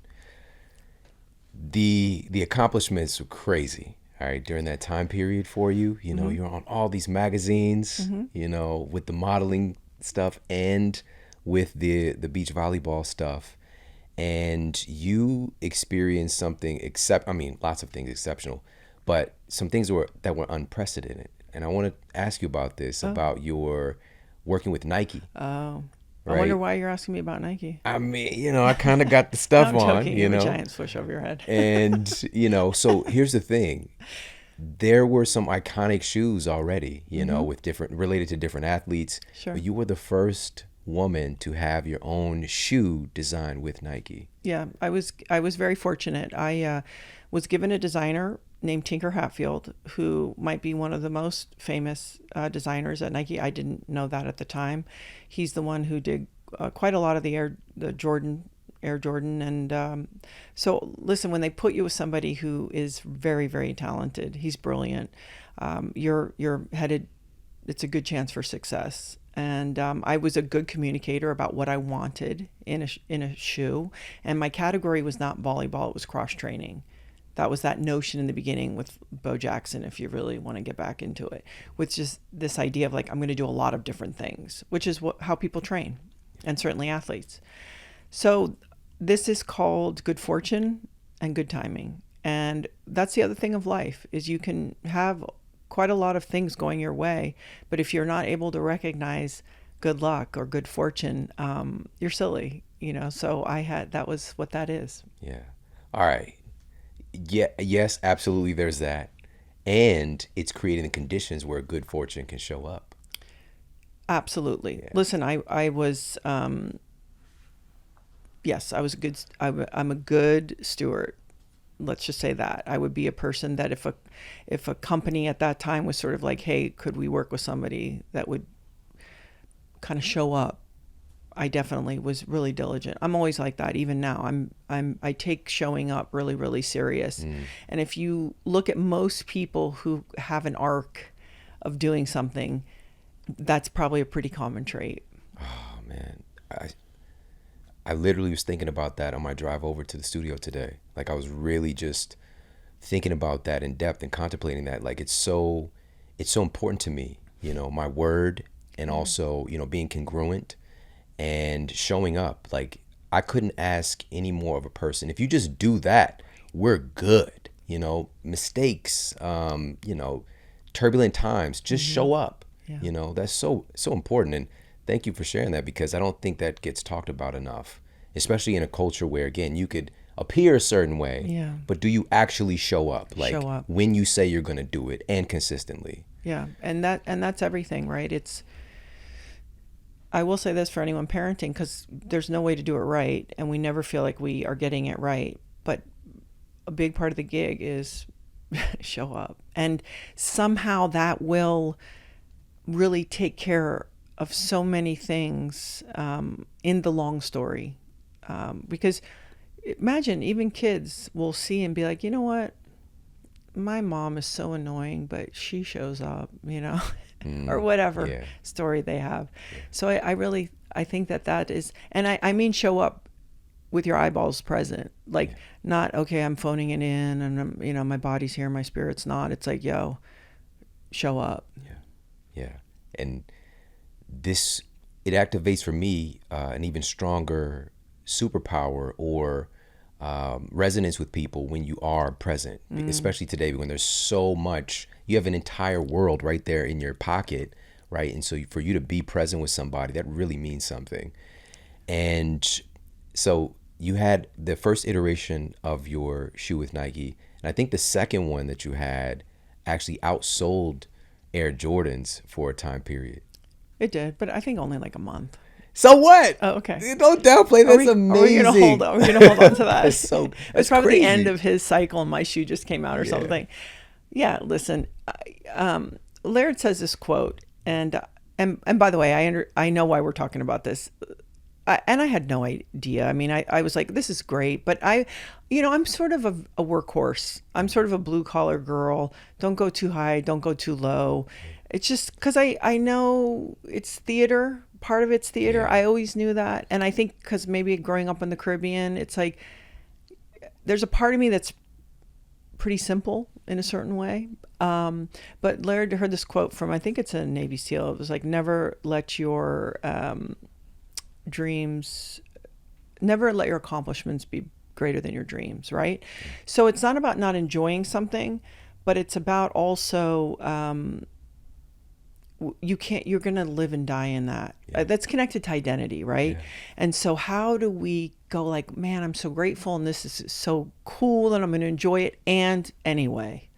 the accomplishments were crazy, all right, during that time period for you. You know, you're on all these magazines, you know, with the modeling stuff and with the beach volleyball stuff. and you experienced something lots of things exceptional, but some things that were unprecedented. And I want to ask you about this, about your working with Nike. Oh, I Right? wonder why you're asking me about Nike. I mean, I kind of got the No, stuff I'm on, joking. You have a giant swoosh over your head. and, so here's the thing. There were some iconic shoes already, with related to different athletes. Sure. But you were the first woman to have your own shoe designed with Nike. Yeah, I was very fortunate. I was given a designer named Tinker Hatfield, who might be one of the most famous designers at Nike. I didn't know that at the time. He's the one who did quite a lot of the Air Jordan, and so listen, when they put you with somebody who is very, very talented, he's brilliant. You're headed. It's a good chance for success. And I was a good communicator about what I wanted in a shoe, and my category was not volleyball; it was cross training. That was that notion in the beginning with Bo Jackson, if you really want to get back into it, with just this idea of like, I'm going to do a lot of different things, which is how people train, and certainly athletes. So this is called good fortune and good timing. And that's the other thing of life, is you can have quite a lot of things going your way, but if you're not able to recognize good luck or good fortune, you're silly, so that was what that is. Yeah. All right. Yeah. Yes, absolutely. There's that. And it's creating the conditions where good fortune can show up. Absolutely. Yeah. Listen, I was, yes, I was I'm a good steward. Let's just say that. I would be a person that if a company at that time was sort of like, hey, could we work with somebody that would kind of show up, I definitely was really diligent. I'm always like that. Even now, I take showing up really, really serious. And if you look at most people who have an arc of doing something, that's probably a pretty common trait. Oh man, I literally was thinking about that on my drive over to the studio today. Like, I was really just thinking about that in depth and contemplating that. Like, it's so important to me, my word, and also, being congruent and showing up. Like, I couldn't ask any more of a person. If you just do that, we're good. Mistakes, turbulent times, just show up. Yeah. That's so important. And thank you for sharing that, because I don't think that gets talked about enough, especially in a culture where, again, you could appear a certain way, but do you actually show up? Like, show up when you say you're going to do it, and consistently. Yeah. And that's everything, right? I will say this for anyone parenting, because there's no way to do it right, and we never feel like we are getting it right. But a big part of the gig is show up. And somehow that will really take care of so many things in the long story. Because imagine, even kids will see and be like, you know what? My mom is so annoying, but she shows up, or whatever story they have. So I think that is, and I mean, show up with your eyeballs present, like not, okay, I'm phoning it in and I'm, my body's here, my spirit's not. It's like, yo, show up. Yeah. And it activates for me an even stronger superpower or resonance with people when you are present, especially today when there's so much. You have an entire world right there in your pocket, right? And so for you to be present with somebody, that really means something. And so you had the first iteration of your shoe with Nike, and I think the second one that you had actually outsold Air Jordans for a time period. It did, but I think only like a month. So what? Oh, okay. Don't downplay. That's amazing. Are we gonna hold on to that? That's it's probably crazy. The end of his cycle, and my shoe just came out or something. Yeah. Listen, Laird says this quote, and by the way, I know why we're talking about this. And I had no idea. I mean, I was like, this is great, but I'm sort of a workhorse. I'm sort of a blue collar girl. Don't go too high. Don't go too low. It's just because I know it's theater. Part of it's theater. I always knew that. And I think because maybe growing up in the Caribbean, it's like, there's a part of me that's pretty simple in a certain way. But Laird heard this quote from, I think it's a Navy SEAL. It was like, never let your dreams never let your accomplishments be greater than your dreams, right? So it's not about not enjoying something, but it's about also you're going to live and die in that. That's connected to identity, right? And so how do we go like, man, I'm so grateful and this is so cool and I'm going to enjoy it and anyway.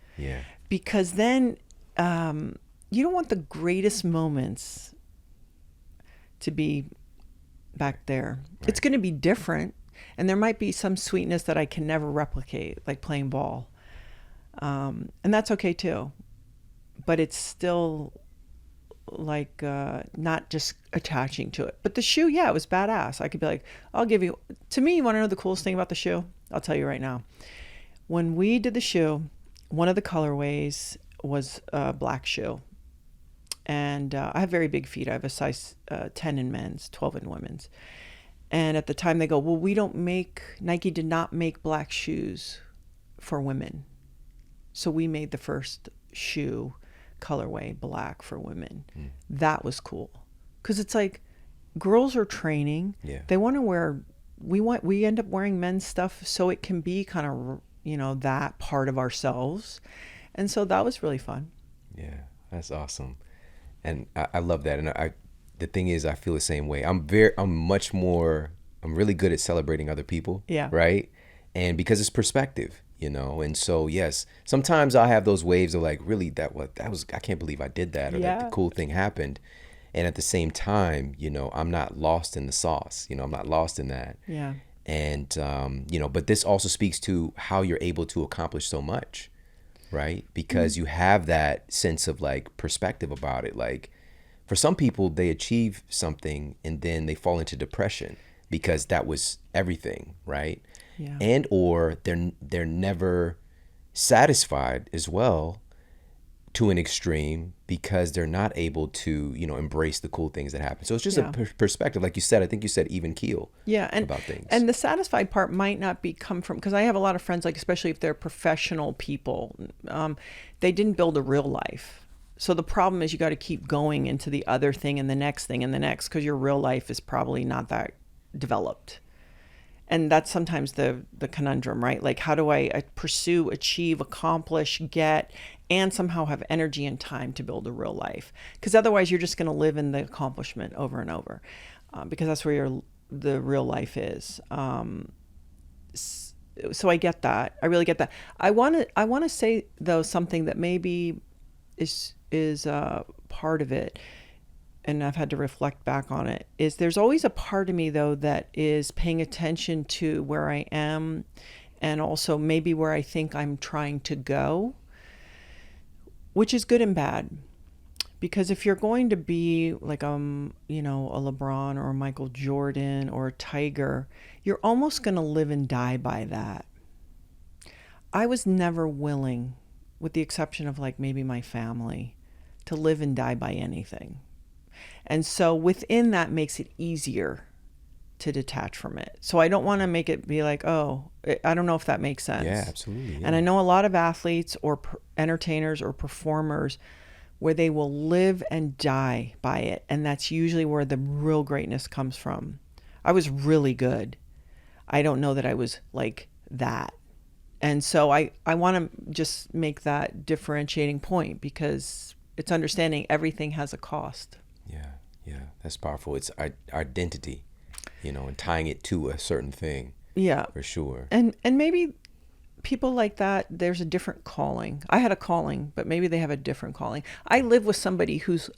Because then you don't want the greatest moments to be back there. It's going to be different, and there might be some sweetness that I can never replicate, like playing ball. And that's okay too. But it's still like not just attaching to it. But the shoe, yeah, it was badass. I could be like, I'll give you, to me, you want to know the coolest thing about the shoe? I'll tell you right now. When we did the shoe, one of the colorways was a black shoe. And I have very big feet. I have a size 10 in men's, 12 in women's. And at the time they go, well, Nike did not make black shoes for women. So we made the first shoe colorway black for women. That was cool. Because it's like girls are training. They want to wear, we end up wearing men's stuff so it can be kind of, that part of ourselves. And so that was really fun. Yeah, that's awesome. And I love that. And the thing is, I feel the same way. I'm really good at celebrating other people. Right. And because it's perspective, and so, yes, sometimes I have those waves of like, really, I can't believe I did that, or that the cool thing happened. And at the same time, I'm not lost in the sauce, I'm not lost in that. And, but this also speaks to how you're able to accomplish so much. Right? Because you have that sense of like perspective about it. Like for some people, they achieve something and then they fall into depression because that was everything, right? And or they're never satisfied as well to an extreme because they're not able to, embrace the cool things that happen. So it's just a perspective. Like you said, I think you said even keel about things. And the satisfied part might not come from, because I have a lot of friends, like especially if they're professional people, they didn't build a real life. So the problem is you got to keep going into the other thing and the next thing and the next, because your real life is probably not that developed. And that's sometimes the conundrum, right? Like, how do I pursue, achieve, accomplish, get, and somehow have energy and time to build a real life? Because otherwise you're just going to live in the accomplishment over and over, because that's where the real life is. So I get that. I really get that. I want to say, though, something that maybe is part of it, and I've had to reflect back on it, is there's always a part of me, though, that is paying attention to where I am and also maybe where I think I'm trying to go, which is good and bad. Because if you're going to be like, a LeBron or a Michael Jordan or a Tiger, you're almost going to live and die by that. I was never willing, with the exception of like maybe my family, to live and die by anything. And so within that makes it easier to detach from it. So I don't want to make it be like, oh, I don't know if that makes sense. Yeah, absolutely. Yeah. And I know a lot of athletes or entertainers or performers where they will live and die by it. And that's usually where the real greatness comes from. I was really good. I don't know that I was like that. And so I want to just make that differentiating point, because it's understanding everything has a cost. Yeah, that's powerful. It's identity, and tying it to a certain thing. Yeah, for sure. And maybe people like that, there's a different calling. I had a calling, but maybe they have a different calling. I live with somebody who's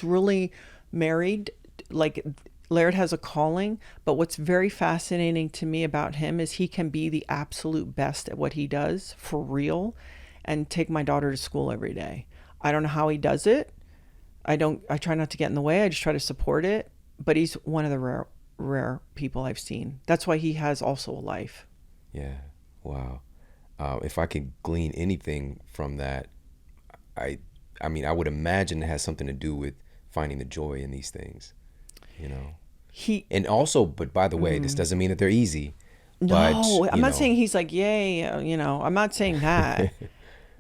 really married. Like Laird has a calling, but what's very fascinating to me about him is he can be the absolute best at what he does for real, and take my daughter to school every day. I don't know how he does it. I try not to get in the way. I just try to support it. But he's one of the rare people I've seen. That's why he has also a life. Yeah. Wow. If I could glean anything from that, I would imagine it has something to do with finding the joy in these things, and also, but by the way, this doesn't mean that they're easy. No, but, I'm not saying he's like, yay, I'm not saying that.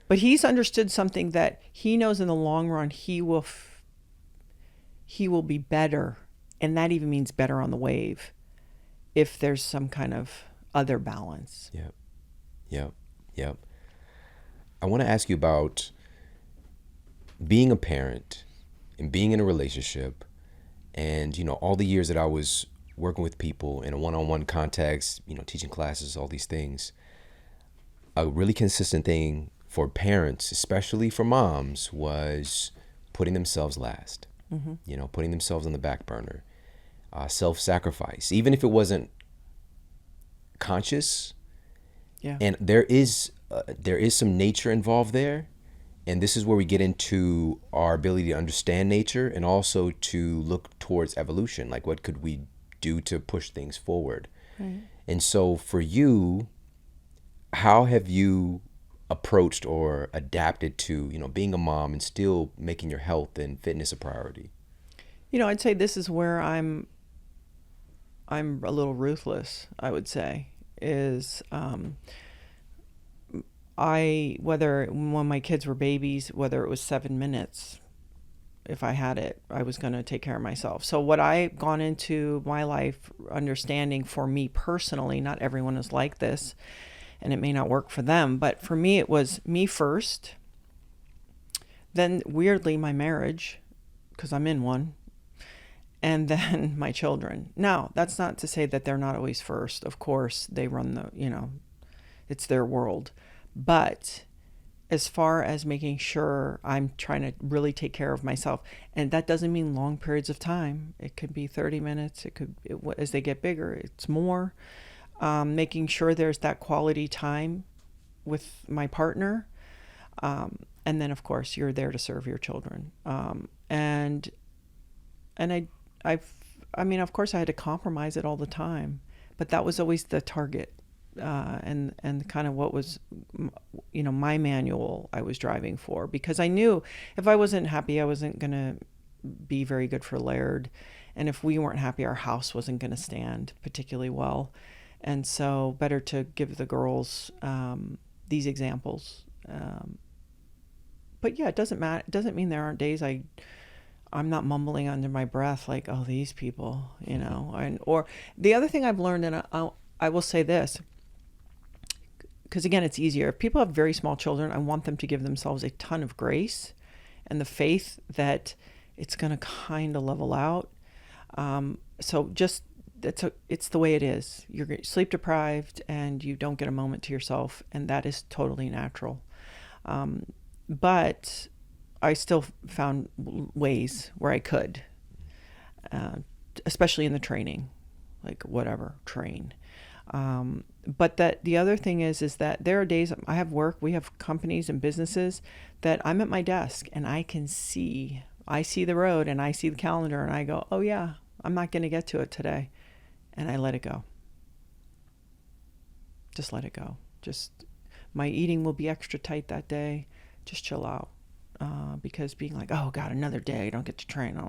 But he's understood something that he knows in the long run he will be better, and that even means better on the wave if there's some kind of other balance. Yep. Yep. Yep. I want to ask you about being a parent and being in a relationship, and all the years that I was working with people in a one-on-one context, teaching classes, all these things. A really consistent thing for parents, especially for moms, was putting themselves last. Putting themselves on the back burner. Self-sacrifice, even if it wasn't conscious. Yeah. And there is some nature involved there. And this is where we get into our ability to understand nature and also to look towards evolution. Like, what could we do to push things forward? Right. And so for you, how have you approached or adapted to, being a mom and still making your health and fitness a priority? I'd say this is where I'm a little ruthless, I would say, is whether when my kids were babies, whether it was 7 minutes, if I had it, I was going to take care of myself. So what I've gone into my life understanding, for me personally, not everyone is like this, and it may not work for them, but for me, it was me first, then weirdly my marriage, because I'm in one, and then my children. Now, that's not to say that they're not always first. Of course, they run it's their world. But as far as making sure I'm trying to really take care of myself, and that doesn't mean long periods of time. It could be 30 minutes. As they get bigger, it's more. Making sure there's that quality time with my partner. And then, of course, you're there to serve your children. And I mean, of course, I had to compromise it all the time, but that was always the target. And kind of what was, my manual I was driving for, because I knew if I wasn't happy, I wasn't going to be very good for Laird. And if we weren't happy, our house wasn't going to stand particularly well. And so better to give the girls these examples. But yeah, it doesn't matter. It doesn't mean there aren't days I'm not mumbling under my breath like, oh, these people, or the other thing I've learned, and I will say this, because again, it's easier. If people have very small children, I want them to give themselves a ton of grace and the faith that it's going to kind of level out. So just, it's the way it is. You're sleep deprived and you don't get a moment to yourself, and that is totally natural. But I still found ways where I could, especially in the training, like whatever, train. But that the other thing is that there are days I have work, we have companies and businesses that I'm at my desk and I see the road and I see the calendar and I go, oh yeah, I'm not going to get to it today. And I let it go. Just let it go. Just my eating will be extra tight that day. Just chill out. Because being like, oh God, another day, I don't get to train.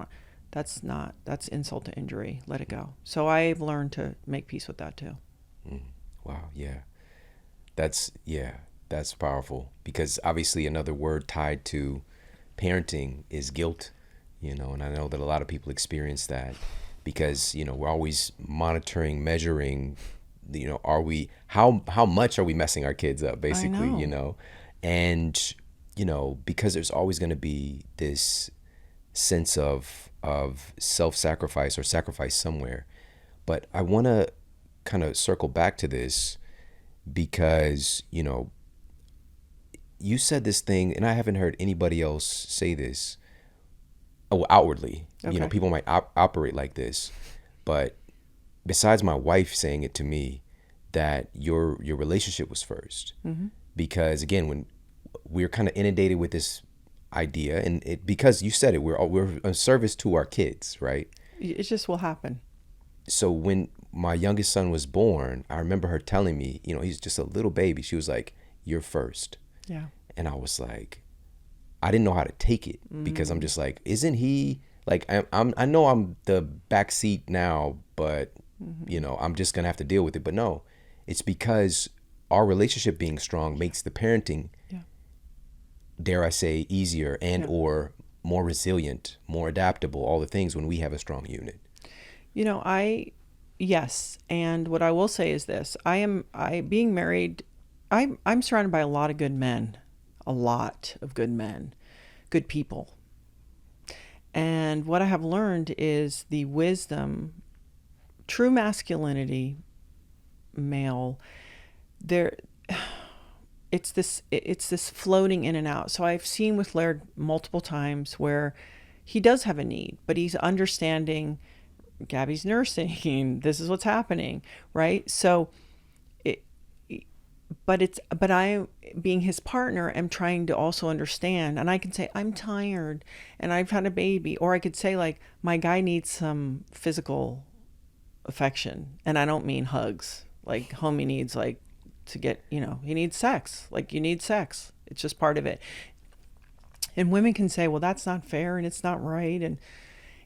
That's insult to injury. Let it go. So I've learned to make peace with that too. Wow. Yeah. That's powerful, because obviously another word tied to parenting is guilt, and I know that a lot of people experience that because, we're always monitoring, measuring, how much are we messing our kids up, basically, and, because there's always going to be this sense of self-sacrifice or sacrifice somewhere. But I want to kind of circle back to this because, you said this thing, and I haven't heard anybody else say this outwardly. Okay. People might operate like this, but besides my wife saying it to me, that your relationship was first. Mm-hmm. Because again, when we're kind of inundated with this idea, and because you said it, we're a service to our kids, right? It just will happen. So when my youngest son was born, I remember her telling me, he's just a little baby. She was like, "You're first." Yeah. And I was like, I didn't know how to take it, because I'm just like, isn't he like, I know I'm the back seat now, but I'm just gonna have to deal with it. But no, it's because our relationship being strong makes the parenting, dare I say, easier and or more resilient, more adaptable, all the things when we have a strong unit. Yes. And what I will say is this. I being married, I'm surrounded by a lot of good men, a lot of good men, good people. And what I have learned is the wisdom, true masculinity, male, there it's this floating in and out. So I've seen with Laird multiple times where he does have a need, but he's understanding Gabby's nursing. This is what's happening, right? So, it, but I, being his partner, am trying to also understand, and I can say I'm tired, and I've had a baby, or I could say like my guy needs some physical affection, and I don't mean hugs. Like homie needs like to get, he needs sex. Like you need sex. It's just part of it. And women can say, well, that's not fair and it's not right. And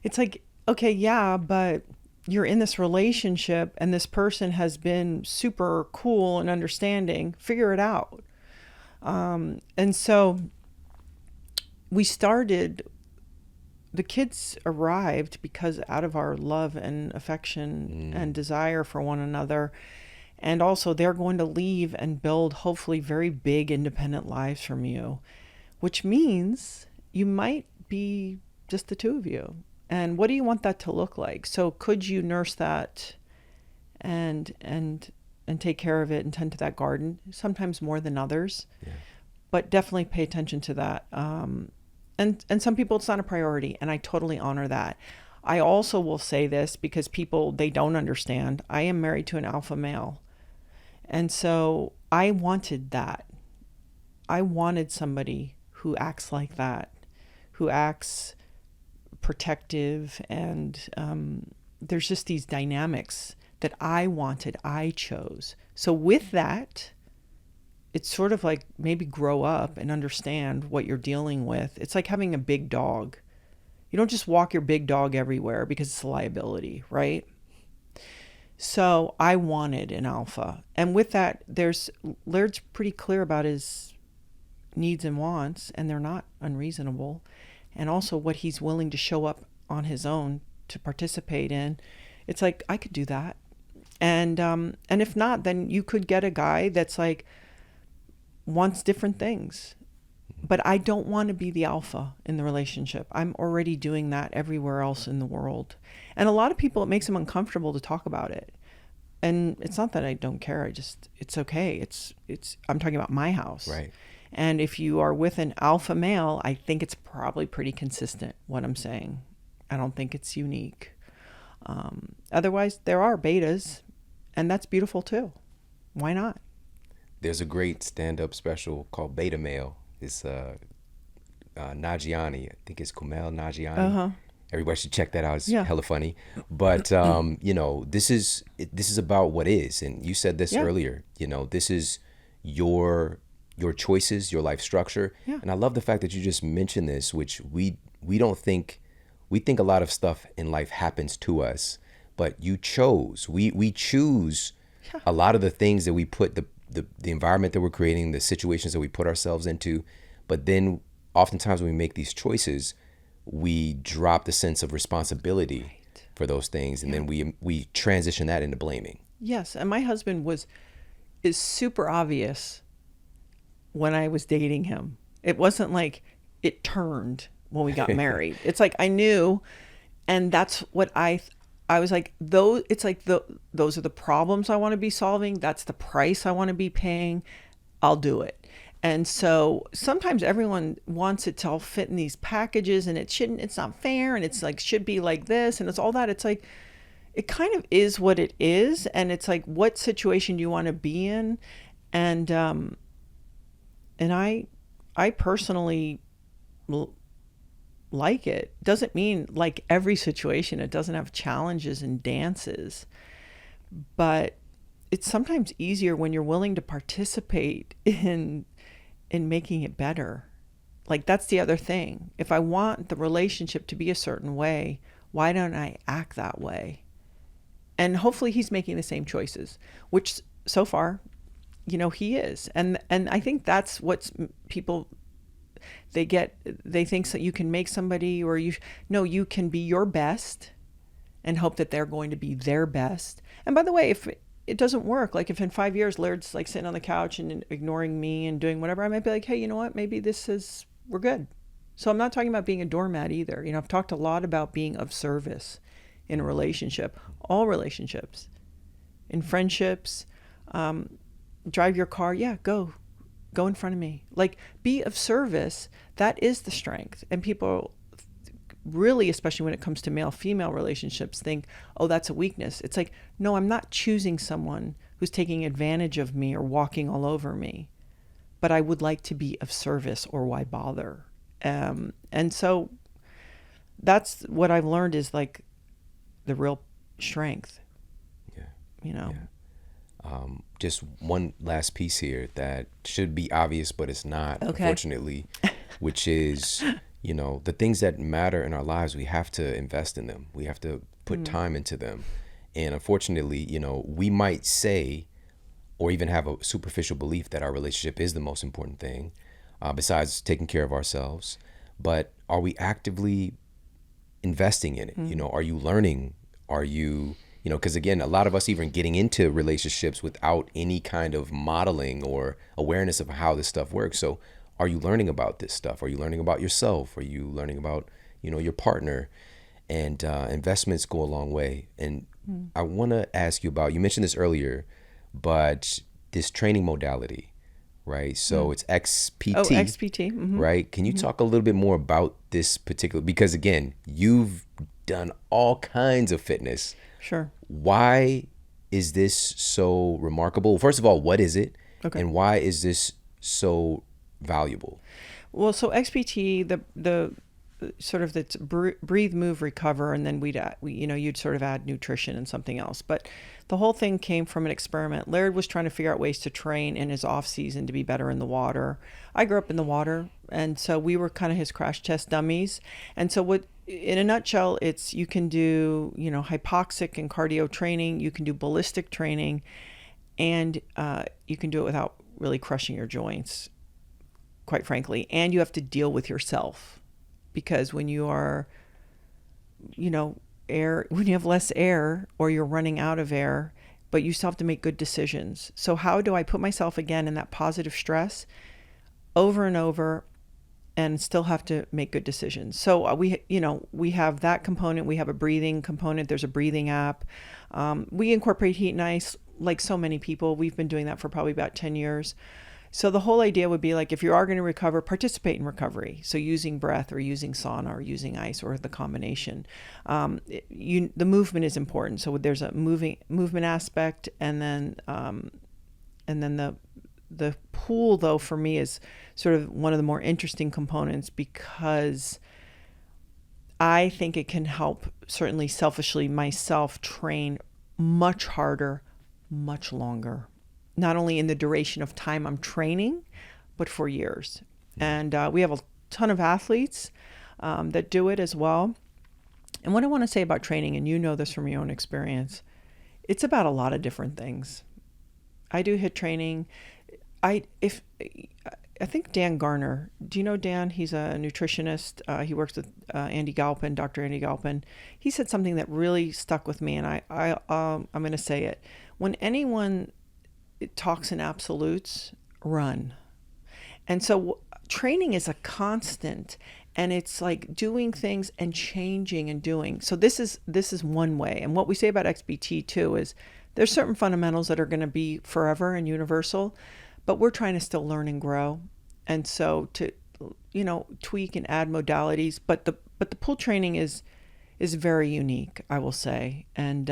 it's like, okay, yeah, but you're in this relationship and this person has been super cool and understanding. Figure it out. And so the kids arrived because out of our love and affection and desire for one another. And also they're going to leave and build hopefully very big independent lives from you, which means you might be just the two of you. And what do you want that to look like? So could you nurse that and take care of it and tend to that garden, sometimes more than others, but definitely pay attention to that. And some people it's not a priority, and I totally honor that. I also will say this because people, they don't understand. I am married to an alpha male. And so I wanted that. I wanted somebody who acts like that, who acts protective, and there's just these dynamics that I wanted, I chose. So with that, it's sort of like maybe grow up and understand what you're dealing with. It's like having a big dog. You don't just walk your big dog everywhere because it's a liability, right? So I wanted an alpha. And with that, Laird's pretty clear about his needs and wants, and they're not unreasonable. And also what he's willing to show up on his own to participate in. It's like, I could do that. And if not, then you could get a guy that's like, wants different things. But I don't want to be the alpha in the relationship. I'm already doing that everywhere else in the world. And a lot of people, it makes them uncomfortable to talk about it. And it's not that I don't care. It's okay. I'm talking about my house. Right. And if you are with an alpha male, I think it's probably pretty consistent what I'm saying. I don't think it's unique. Otherwise, there are betas, and that's beautiful too. Why not? There's a great stand-up special called Beta Male. It's Nagiani. I think it's Kumail Nagiani. Uh-huh. Everybody should check that out. It's hella funny. But this is about what is. And you said this earlier. This is your choices, your life structure. Yeah. And I love the fact that you just mentioned this, which we don't think. We think a lot of stuff in life happens to us, but you chose. We choose a lot of the things that we put the environment that we're creating, the situations that we put ourselves into. But then oftentimes when we make these choices, we drop the sense of responsibility for those things. And then we transition that into blaming. Yes. And my husband is super obvious when I was dating him. It wasn't like it turned when we got married. It's like I knew, and that's what I was like, those are the problems I want to be solving. That's the price I want to be paying. I'll do it. And so sometimes everyone wants it to all fit in these packages, and it's not fair. And it's like, should be like this. And it's all that. It's like, it kind of is what it is. And it's like, what situation do you want to be in? And I personally like it. Doesn't mean like every situation, it doesn't have challenges and dances, but it's sometimes easier when you're willing to participate in making it better. Like that's the other thing. If I want the relationship to be a certain way, why don't I act that way? And hopefully he's making the same choices, which so far, he is. And I think that's what's people, they think that you can make somebody, or you can be your best and hope that they're going to be their best. And by the way, if it doesn't work, like if in 5 years Laird's like sitting on the couch and ignoring me and doing whatever, I might be like, hey, you know what? Maybe we're good. So I'm not talking about being a doormat either. I've talked a lot about being of service in a relationship, all relationships, in friendships, drive your car. Yeah, go in front of me. Like, be of service. That is the strength. And people really, especially when it comes to male-female relationships, think, oh, that's a weakness. It's like, no, I'm not choosing someone who's taking advantage of me or walking all over me, but I would like to be of service, or why bother? And so that's what I've learned is like the real strength. Yeah. Just one last piece here that should be obvious, but it's not, unfortunately, which is, the things that matter in our lives, we have to invest in them. We have to put time into them. And unfortunately, we might say, or even have a superficial belief that our relationship is the most important thing, besides taking care of ourselves. But are we actively investing in it? Are you learning? Are you, because again, a lot of us even getting into relationships without any kind of modeling or awareness of how this stuff works. So are you learning about this stuff? Are you learning about yourself? Are you learning about, your partner? And investments go a long way. And I want to ask you about, you mentioned this earlier, but this training modality, right? So it's XPT. Oh, XPT. Right? Can you talk a little bit more about this particular, because again, you've done all kinds of fitness. Sure. Why is this so remarkable? First of all, what is it? Okay. And why is this so valuable? Well, so XPT, the sort of that's breathe, move, recover, and then you'd sort of add nutrition and something else. But the whole thing came from an experiment. Laird was trying to figure out ways to train in his off season to be better in the water. I grew up in the water, and so we were kind of his crash test dummies. And so in a nutshell, it's, you can do, hypoxic and cardio training, you can do ballistic training, and you can do it without really crushing your joints, quite frankly. And you have to deal with yourself, because when you are, when you have less air or you're running out of air, but you still have to make good decisions. So how do I put myself again in that positive stress over and over and still have to make good decisions? So we have that component. We have a breathing component. There's a breathing app. We incorporate heat and ice like so many people. We've been doing that for probably about 10 years. So the whole idea would be like, if you are going to recover, participate in recovery. So using breath or using sauna or using ice or the combination. The movement is important. So there's a movement aspect, and then the pool, though, for me is sort of one of the more interesting components, because I think it can help, certainly selfishly myself, train much harder, much longer. Not only in the duration of time I'm training, but for years. And we have a ton of athletes that do it as well. And what I want to say about training, and you know this from your own experience, it's about a lot of different things. I do HIIT training. I think Dan Garner, do you know Dan? He's a nutritionist. He works with Andy Galpin, Dr. Andy Galpin. He said something that really stuck with me, and I'm going to say it. When anyone talks in absolutes, run. And so training is a constant, and it's like doing things and changing and doing. So this is one way. And what we say about XBT too is there's certain fundamentals that are going to be forever and universal, but we're trying to still learn and grow. And so to, tweak and add modalities, but the pull training is very unique, I will say. And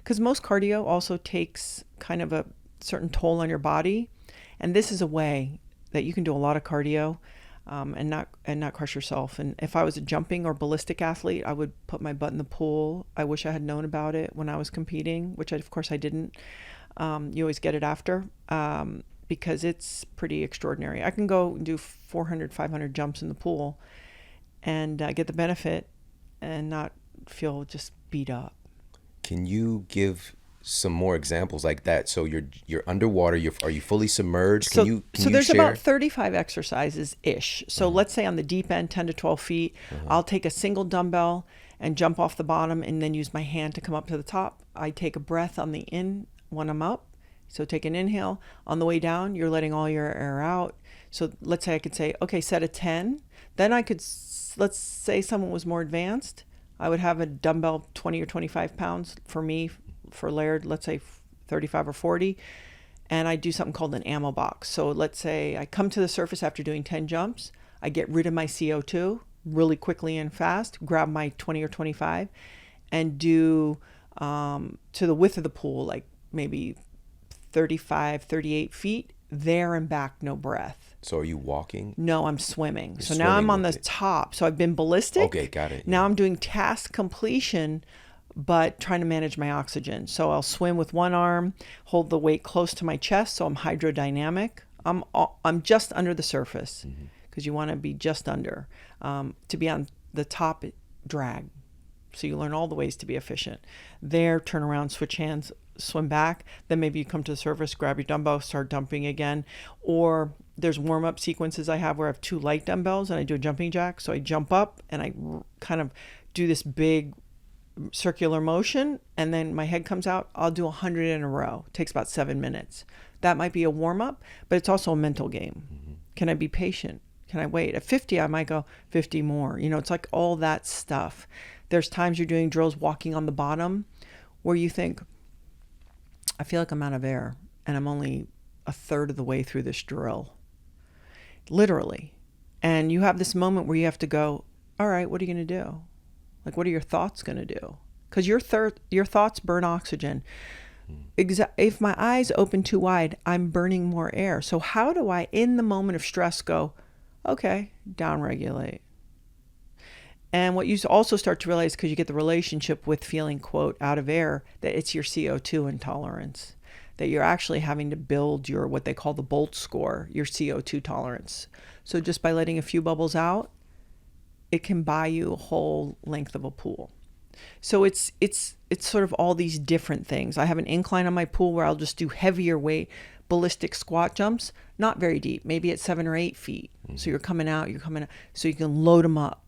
because most cardio also takes kind of a certain toll on your body, and this is a way that you can do a lot of cardio and not crush yourself. And if I was a jumping or ballistic athlete, I would put my butt in the pool. I wish I had known about it when I was competing, which of course I didn't. You always get it after, because it's pretty extraordinary. I can go and do 400, 500 jumps in the pool and get the benefit and not feel just beat up. Can you give some more examples like that? So you're underwater. Are you fully submerged? So, Can so you there's share? about 35 exercises ish. So let's say on the deep end, 10 to 12 feet, I'll take a single dumbbell and jump off the bottom and then use my hand to come up to the top. I take a breath on the in when I'm up. So take an inhale. On the way down, you're letting all your air out. So let's say I could say, okay, set a 10. Then I could, let's say someone was more advanced. I would have a dumbbell 20 or 25 pounds for me, for Laird, let's say 35 or 40. And I do something called an ammo box. So let's say I come to the surface after doing 10 jumps. I get rid of my CO2 really quickly and fast, grab my 20 or 25 and do to the width of the pool, like maybe 35, 38 feet, there and back, no breath. So are you walking? No, I'm swimming. You're so now I'm on the top. So I've been ballistic. Okay, got it. Now I'm doing task completion, but trying to manage my oxygen. So I'll swim with one arm, hold the weight close to my chest, so I'm hydrodynamic. I'm just under the surface because you want to be just under. To be on the top, drag. So you learn all the ways to be efficient. There, turn around, switch hands, swim back. Then maybe you come to the surface, grab your dumbbell, start dumping again. Or there's warm-up sequences I have where I have 2 light dumbbells and I do a jumping jack. So I jump up and I kind of do this big circular motion, and then my head comes out. I'll do 100 in a row. It takes about 7 minutes. That might be a warm-up, but it's also a mental game. Can I be patient? Can I wait? At 50, I might go 50 more. You know, it's like all that stuff. There's times you're doing drills walking on the bottom where you think, I feel like I'm out of air and I'm only a third of the way through this drill. Literally. And you have this moment where you have to go, all right, what are you going to do? Like, what are your thoughts going to do? Because your thoughts burn oxygen. If my eyes open too wide, I'm burning more air. So how do I, in the moment of stress, go, okay, downregulate? And what you also start to realize, because you get the relationship with feeling, quote, out of air, that it's your CO2 intolerance, that you're actually having to build your, what they call the Bolt score, your CO2 tolerance. So just by letting a few bubbles out, it can buy you a whole length of a pool. So it's sort of all these different things. I have an incline on my pool where I'll just do heavier weight, ballistic squat jumps, not very deep, maybe at 7 or 8 feet. So you're coming out, so you can load them up.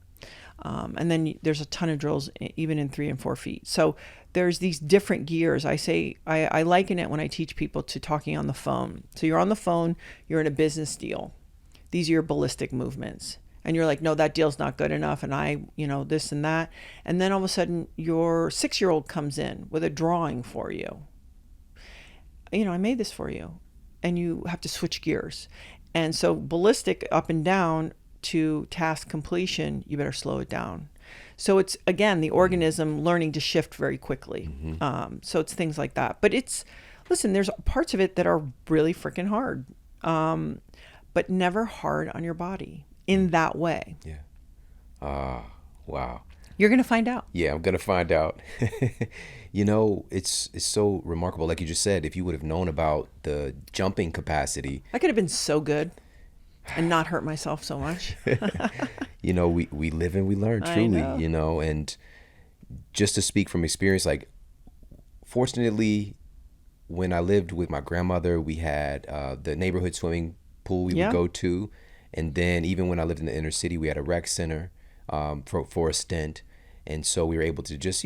And then there's a ton of drills, even in 3 and 4 feet. So there's these different gears. I liken it when I teach people to talking on the phone. So you're on the phone, you're in a business deal. These are your ballistic movements. And you're like, no, that deal's not good enough. And this and that. And then all of a sudden your 6-year-old comes in with a drawing for you. I made this for you. And you have to switch gears. And so ballistic up and down to task completion, you better slow it down. So it's, again, the organism learning to shift very quickly. So it's things like that. But listen, there's parts of it that are really freaking hard, but never hard on your body in that way. Yeah. Wow. You're going to find out. Yeah, I'm going to find out. It's so remarkable. Like you just said, if you would have known about the jumping capacity. I could have been so good and not hurt myself so much. We live and we learn, truly, and just to speak from experience, like, fortunately, when I lived with my grandmother, we had the neighborhood swimming pool we would go to. And then even when I lived in the inner city, we had a rec center for a stint. And so we were able to just,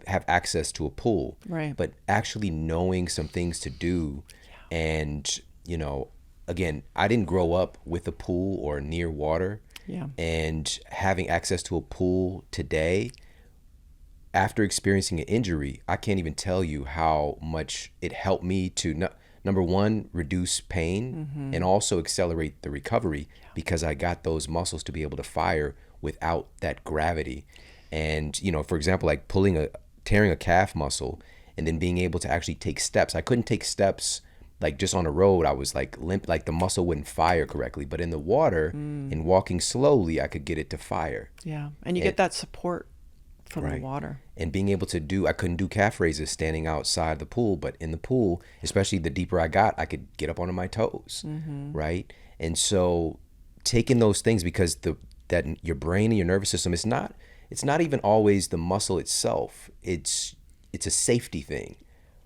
have access to a pool. Right. But actually knowing some things to do. And, again, I didn't grow up with a pool or near water. Yeah. And having access to a pool today, after experiencing an injury, I can't even tell you how much it helped me to, number one, reduce pain and also accelerate the recovery because I got those muscles to be able to fire without that gravity. And, for example, like tearing a calf muscle and then being able to actually take steps. I couldn't take steps like just on a road. I was like limp, like the muscle wouldn't fire correctly. But in the water and walking slowly, I could get it to fire. Yeah. And you get that support from the water. And being able to I couldn't do calf raises standing outside the pool, but in the pool, especially the deeper I got, I could get up onto my toes, right? And so taking those things, because that your brain and your nervous system, it's not even always the muscle itself. It's a safety thing,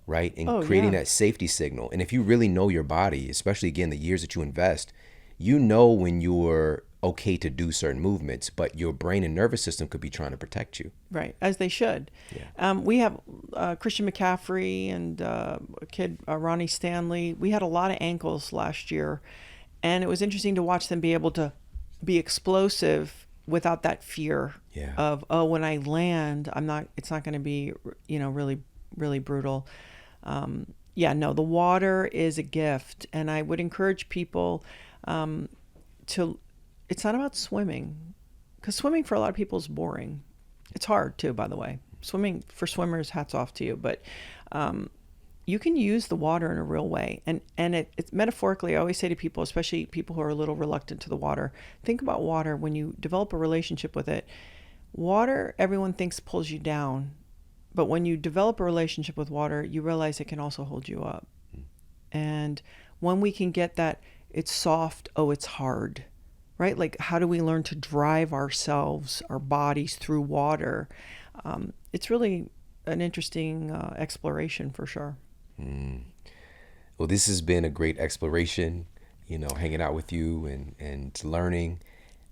right? And Oh, creating yeah. that safety signal. And if you really know your body, especially again, the years that you invest, you know when you're okay to do certain movements, but your brain and nervous system could be trying to protect you. Right, as they should. Yeah. We have Christian McCaffrey and a kid, Ronnie Stanley. We had a lot of ankles last year, and it was interesting to watch them be able to be explosive without that fear Yeah. of, oh, when I land, it's not going to be, really, really brutal. Yeah, no, the water is a gift, and I would encourage people to, it's not about swimming, because swimming for a lot of people is boring. It's hard too, by the way. Swimming for swimmers, hats off to you. But you can use the water in a real way. And it's metaphorically, I always say to people, especially people who are a little reluctant to the water, think about water when you develop a relationship with it. Water, everyone thinks pulls you down. But when you develop a relationship with water, you realize it can also hold you up. And when we can get that, it's soft, oh, it's hard, right? Like, how do we learn to drive ourselves, our bodies through water? It's really an interesting exploration for sure. Well, this has been a great exploration, hanging out with you and learning.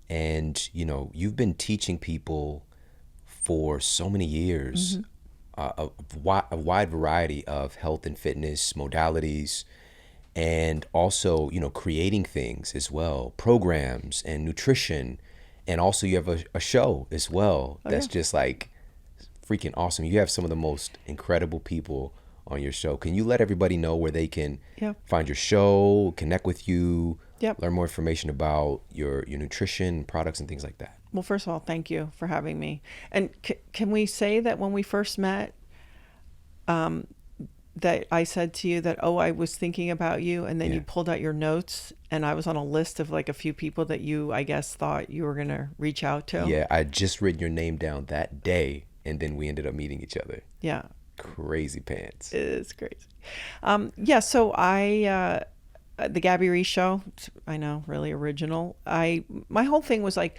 And, you've been teaching people for so many years, a wide variety of health and fitness modalities, and also, creating things as well, programs and nutrition. And also you have a show as well that's just like freaking awesome. You have some of the most incredible people on your show. Can you let everybody know where they can find your show, connect with you, learn more information about your nutrition products and things like that? Well, first of all, thank you for having me. And can we say that when we first met, that I said to you that, oh, I was thinking about you, and then you pulled out your notes, and I was on a list of like a few people that you, I guess, thought you were going to reach out to? Yeah, I just written your name down that day, and then we ended up meeting each other. Yeah. Crazy pants. It's crazy. So the Gabby Reece show, I know, really original. My whole thing was like,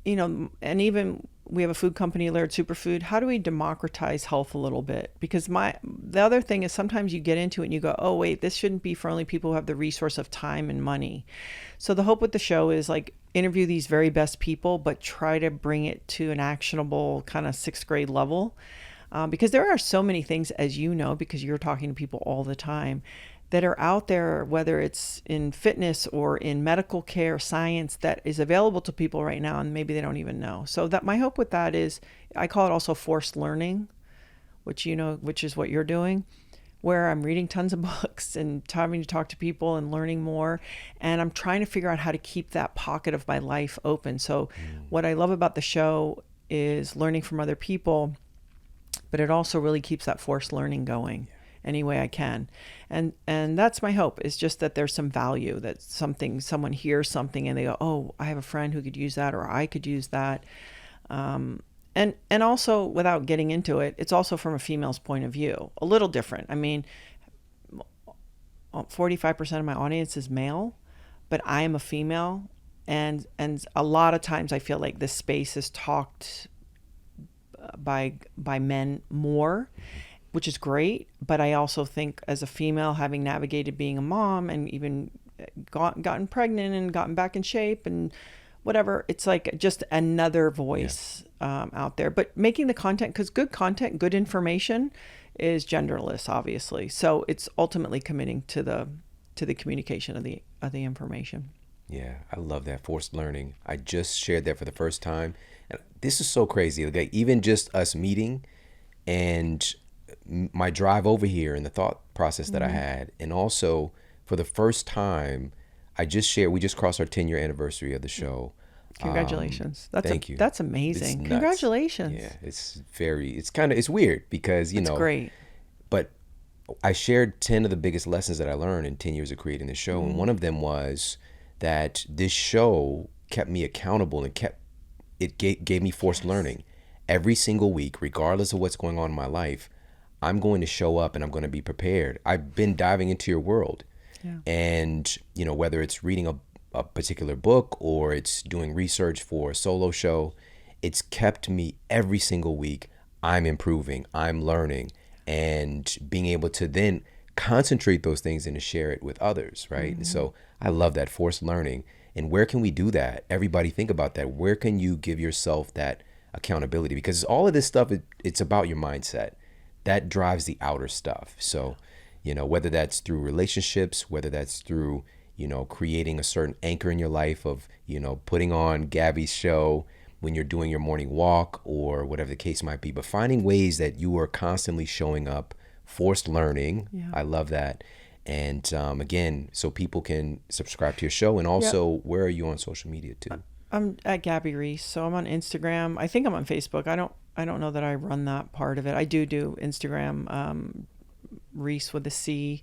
and even we have a food company, Laird Superfood. How do we democratize health a little bit? Because the other thing is sometimes you get into it and you go, oh, wait, this shouldn't be for only people who have the resource of time and money. So the hope with the show is like interview these very best people, but try to bring it to an actionable kind of 6th grade level. Because there are so many things, as you know, because you're talking to people all the time, that are out there, whether it's in fitness or in medical care, science, that is available to people right now, and maybe they don't even know. So that my hope with that is, I call it also forced learning, which is what you're doing, where I'm reading tons of books and having to talk to people and learning more, and I'm trying to figure out how to keep that pocket of my life open. So what I love about the show is learning from other people, but it also really keeps that forced learning going any way I can. And that's my hope, is just that there's some value, that someone hears something and they go, oh, I have a friend who could use that, or I could use that. And also, without getting into it, it's also from a female's point of view, a little different. I mean, 45% of my audience is male, but I am a female. And a lot of times I feel like this space is talked by men more, which is great. But I also think, as a female, having navigated being a mom and even gotten pregnant and gotten back in shape and whatever, it's like just another voice out there. But making the content, because good content, good information is genderless, obviously. So it's ultimately committing to the communication of the information. Yeah, I love that forced learning. I just shared that for the first time. And this is so crazy. Like, even just us meeting and my drive over here and the thought process that I had. And also, for the first time, we just crossed our 10-year anniversary of the show. Congratulations. Thank you. That's amazing. Congratulations. Yeah, it's weird because, It's great. But I shared 10 of the biggest lessons that I learned in 10 years of creating this show. And one of them was that this show kept me accountable and gave me forced learning. Every single week, regardless of what's going on in my life, I'm going to show up and I'm going to be prepared. I've been diving into your world. Yeah. And, whether it's reading a particular book or it's doing research for a solo show, it's kept me every single week. I'm improving, I'm learning. and being able to then concentrate those things and to share it with others, right? And so I love that forced learning. And where can we do that? Everybody think about that. Where can you give yourself that accountability? Because all of this stuff, it's about your mindset. That drives the outer stuff. So, whether that's through relationships, whether that's through, creating a certain anchor in your life of, putting on Gabby's show when you're doing your morning walk or whatever the case might be, but finding ways that you are constantly showing up, forced learning. Yeah. I love that. And again, so people can subscribe to your show. And also, where are you on social media too? I'm at Gabby Reece, so I'm on Instagram. I think I'm on Facebook. I don't know that I run that part of it. I do Instagram, Reece with a C,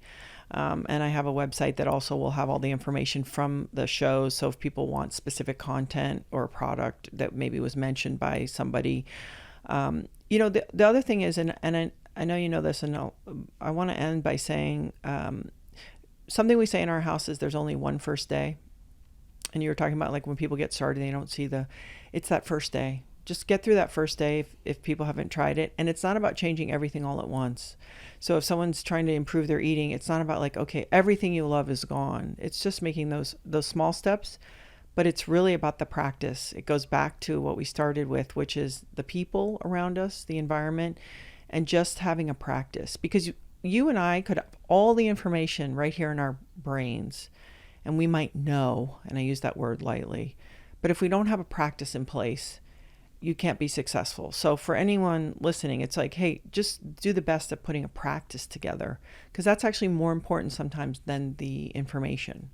and I have a website that also will have all the information from the shows. So if people want specific content or a product that maybe was mentioned by somebody, the other thing is, and I know you know this, and I want to end by saying something we say in our house is there's only one first day. And you were talking about like when people get started, they don't see it's that first day. Just get through that first day if people haven't tried it. And it's not about changing everything all at once. So if someone's trying to improve their eating, it's not about like, okay, everything you love is gone. It's just making those small steps, but it's really about the practice. It goes back to what we started with, which is the people around us, the environment, and just having a practice. Because you and I could have all the information right here in our brains, and we might know, and I use that word lightly, but if we don't have a practice in place, you can't be successful. So for anyone listening, it's like, hey, just do the best at putting a practice together, because that's actually more important sometimes than the information.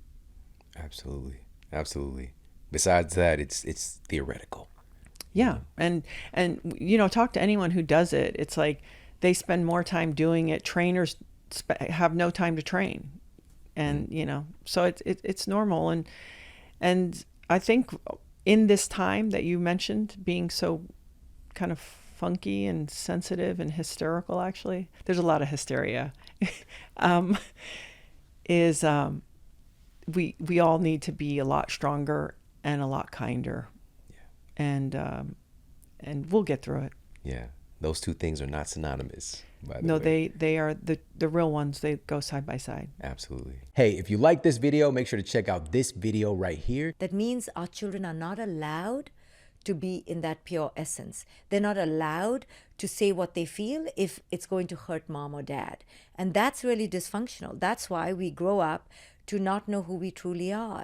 Absolutely. Absolutely. Besides that, it's theoretical. Yeah. And talk to anyone who does it. It's like they spend more time doing it. Trainers have no time to train. And, so it's normal. And I think in this time that you mentioned being so kind of funky and sensitive and hysterical, actually, there's a lot of hysteria, we all need to be a lot stronger and a lot kinder. Yeah. And we'll get through it. Yeah. Those two things are not synonymous, by the way. No, they are the real ones. They go side by side. Absolutely. Hey, if you like this video, make sure to check out this video right here. That means our children are not allowed to be in that pure essence. They're not allowed to say what they feel if it's going to hurt mom or dad. And that's really dysfunctional. That's why we grow up to not know who we truly are.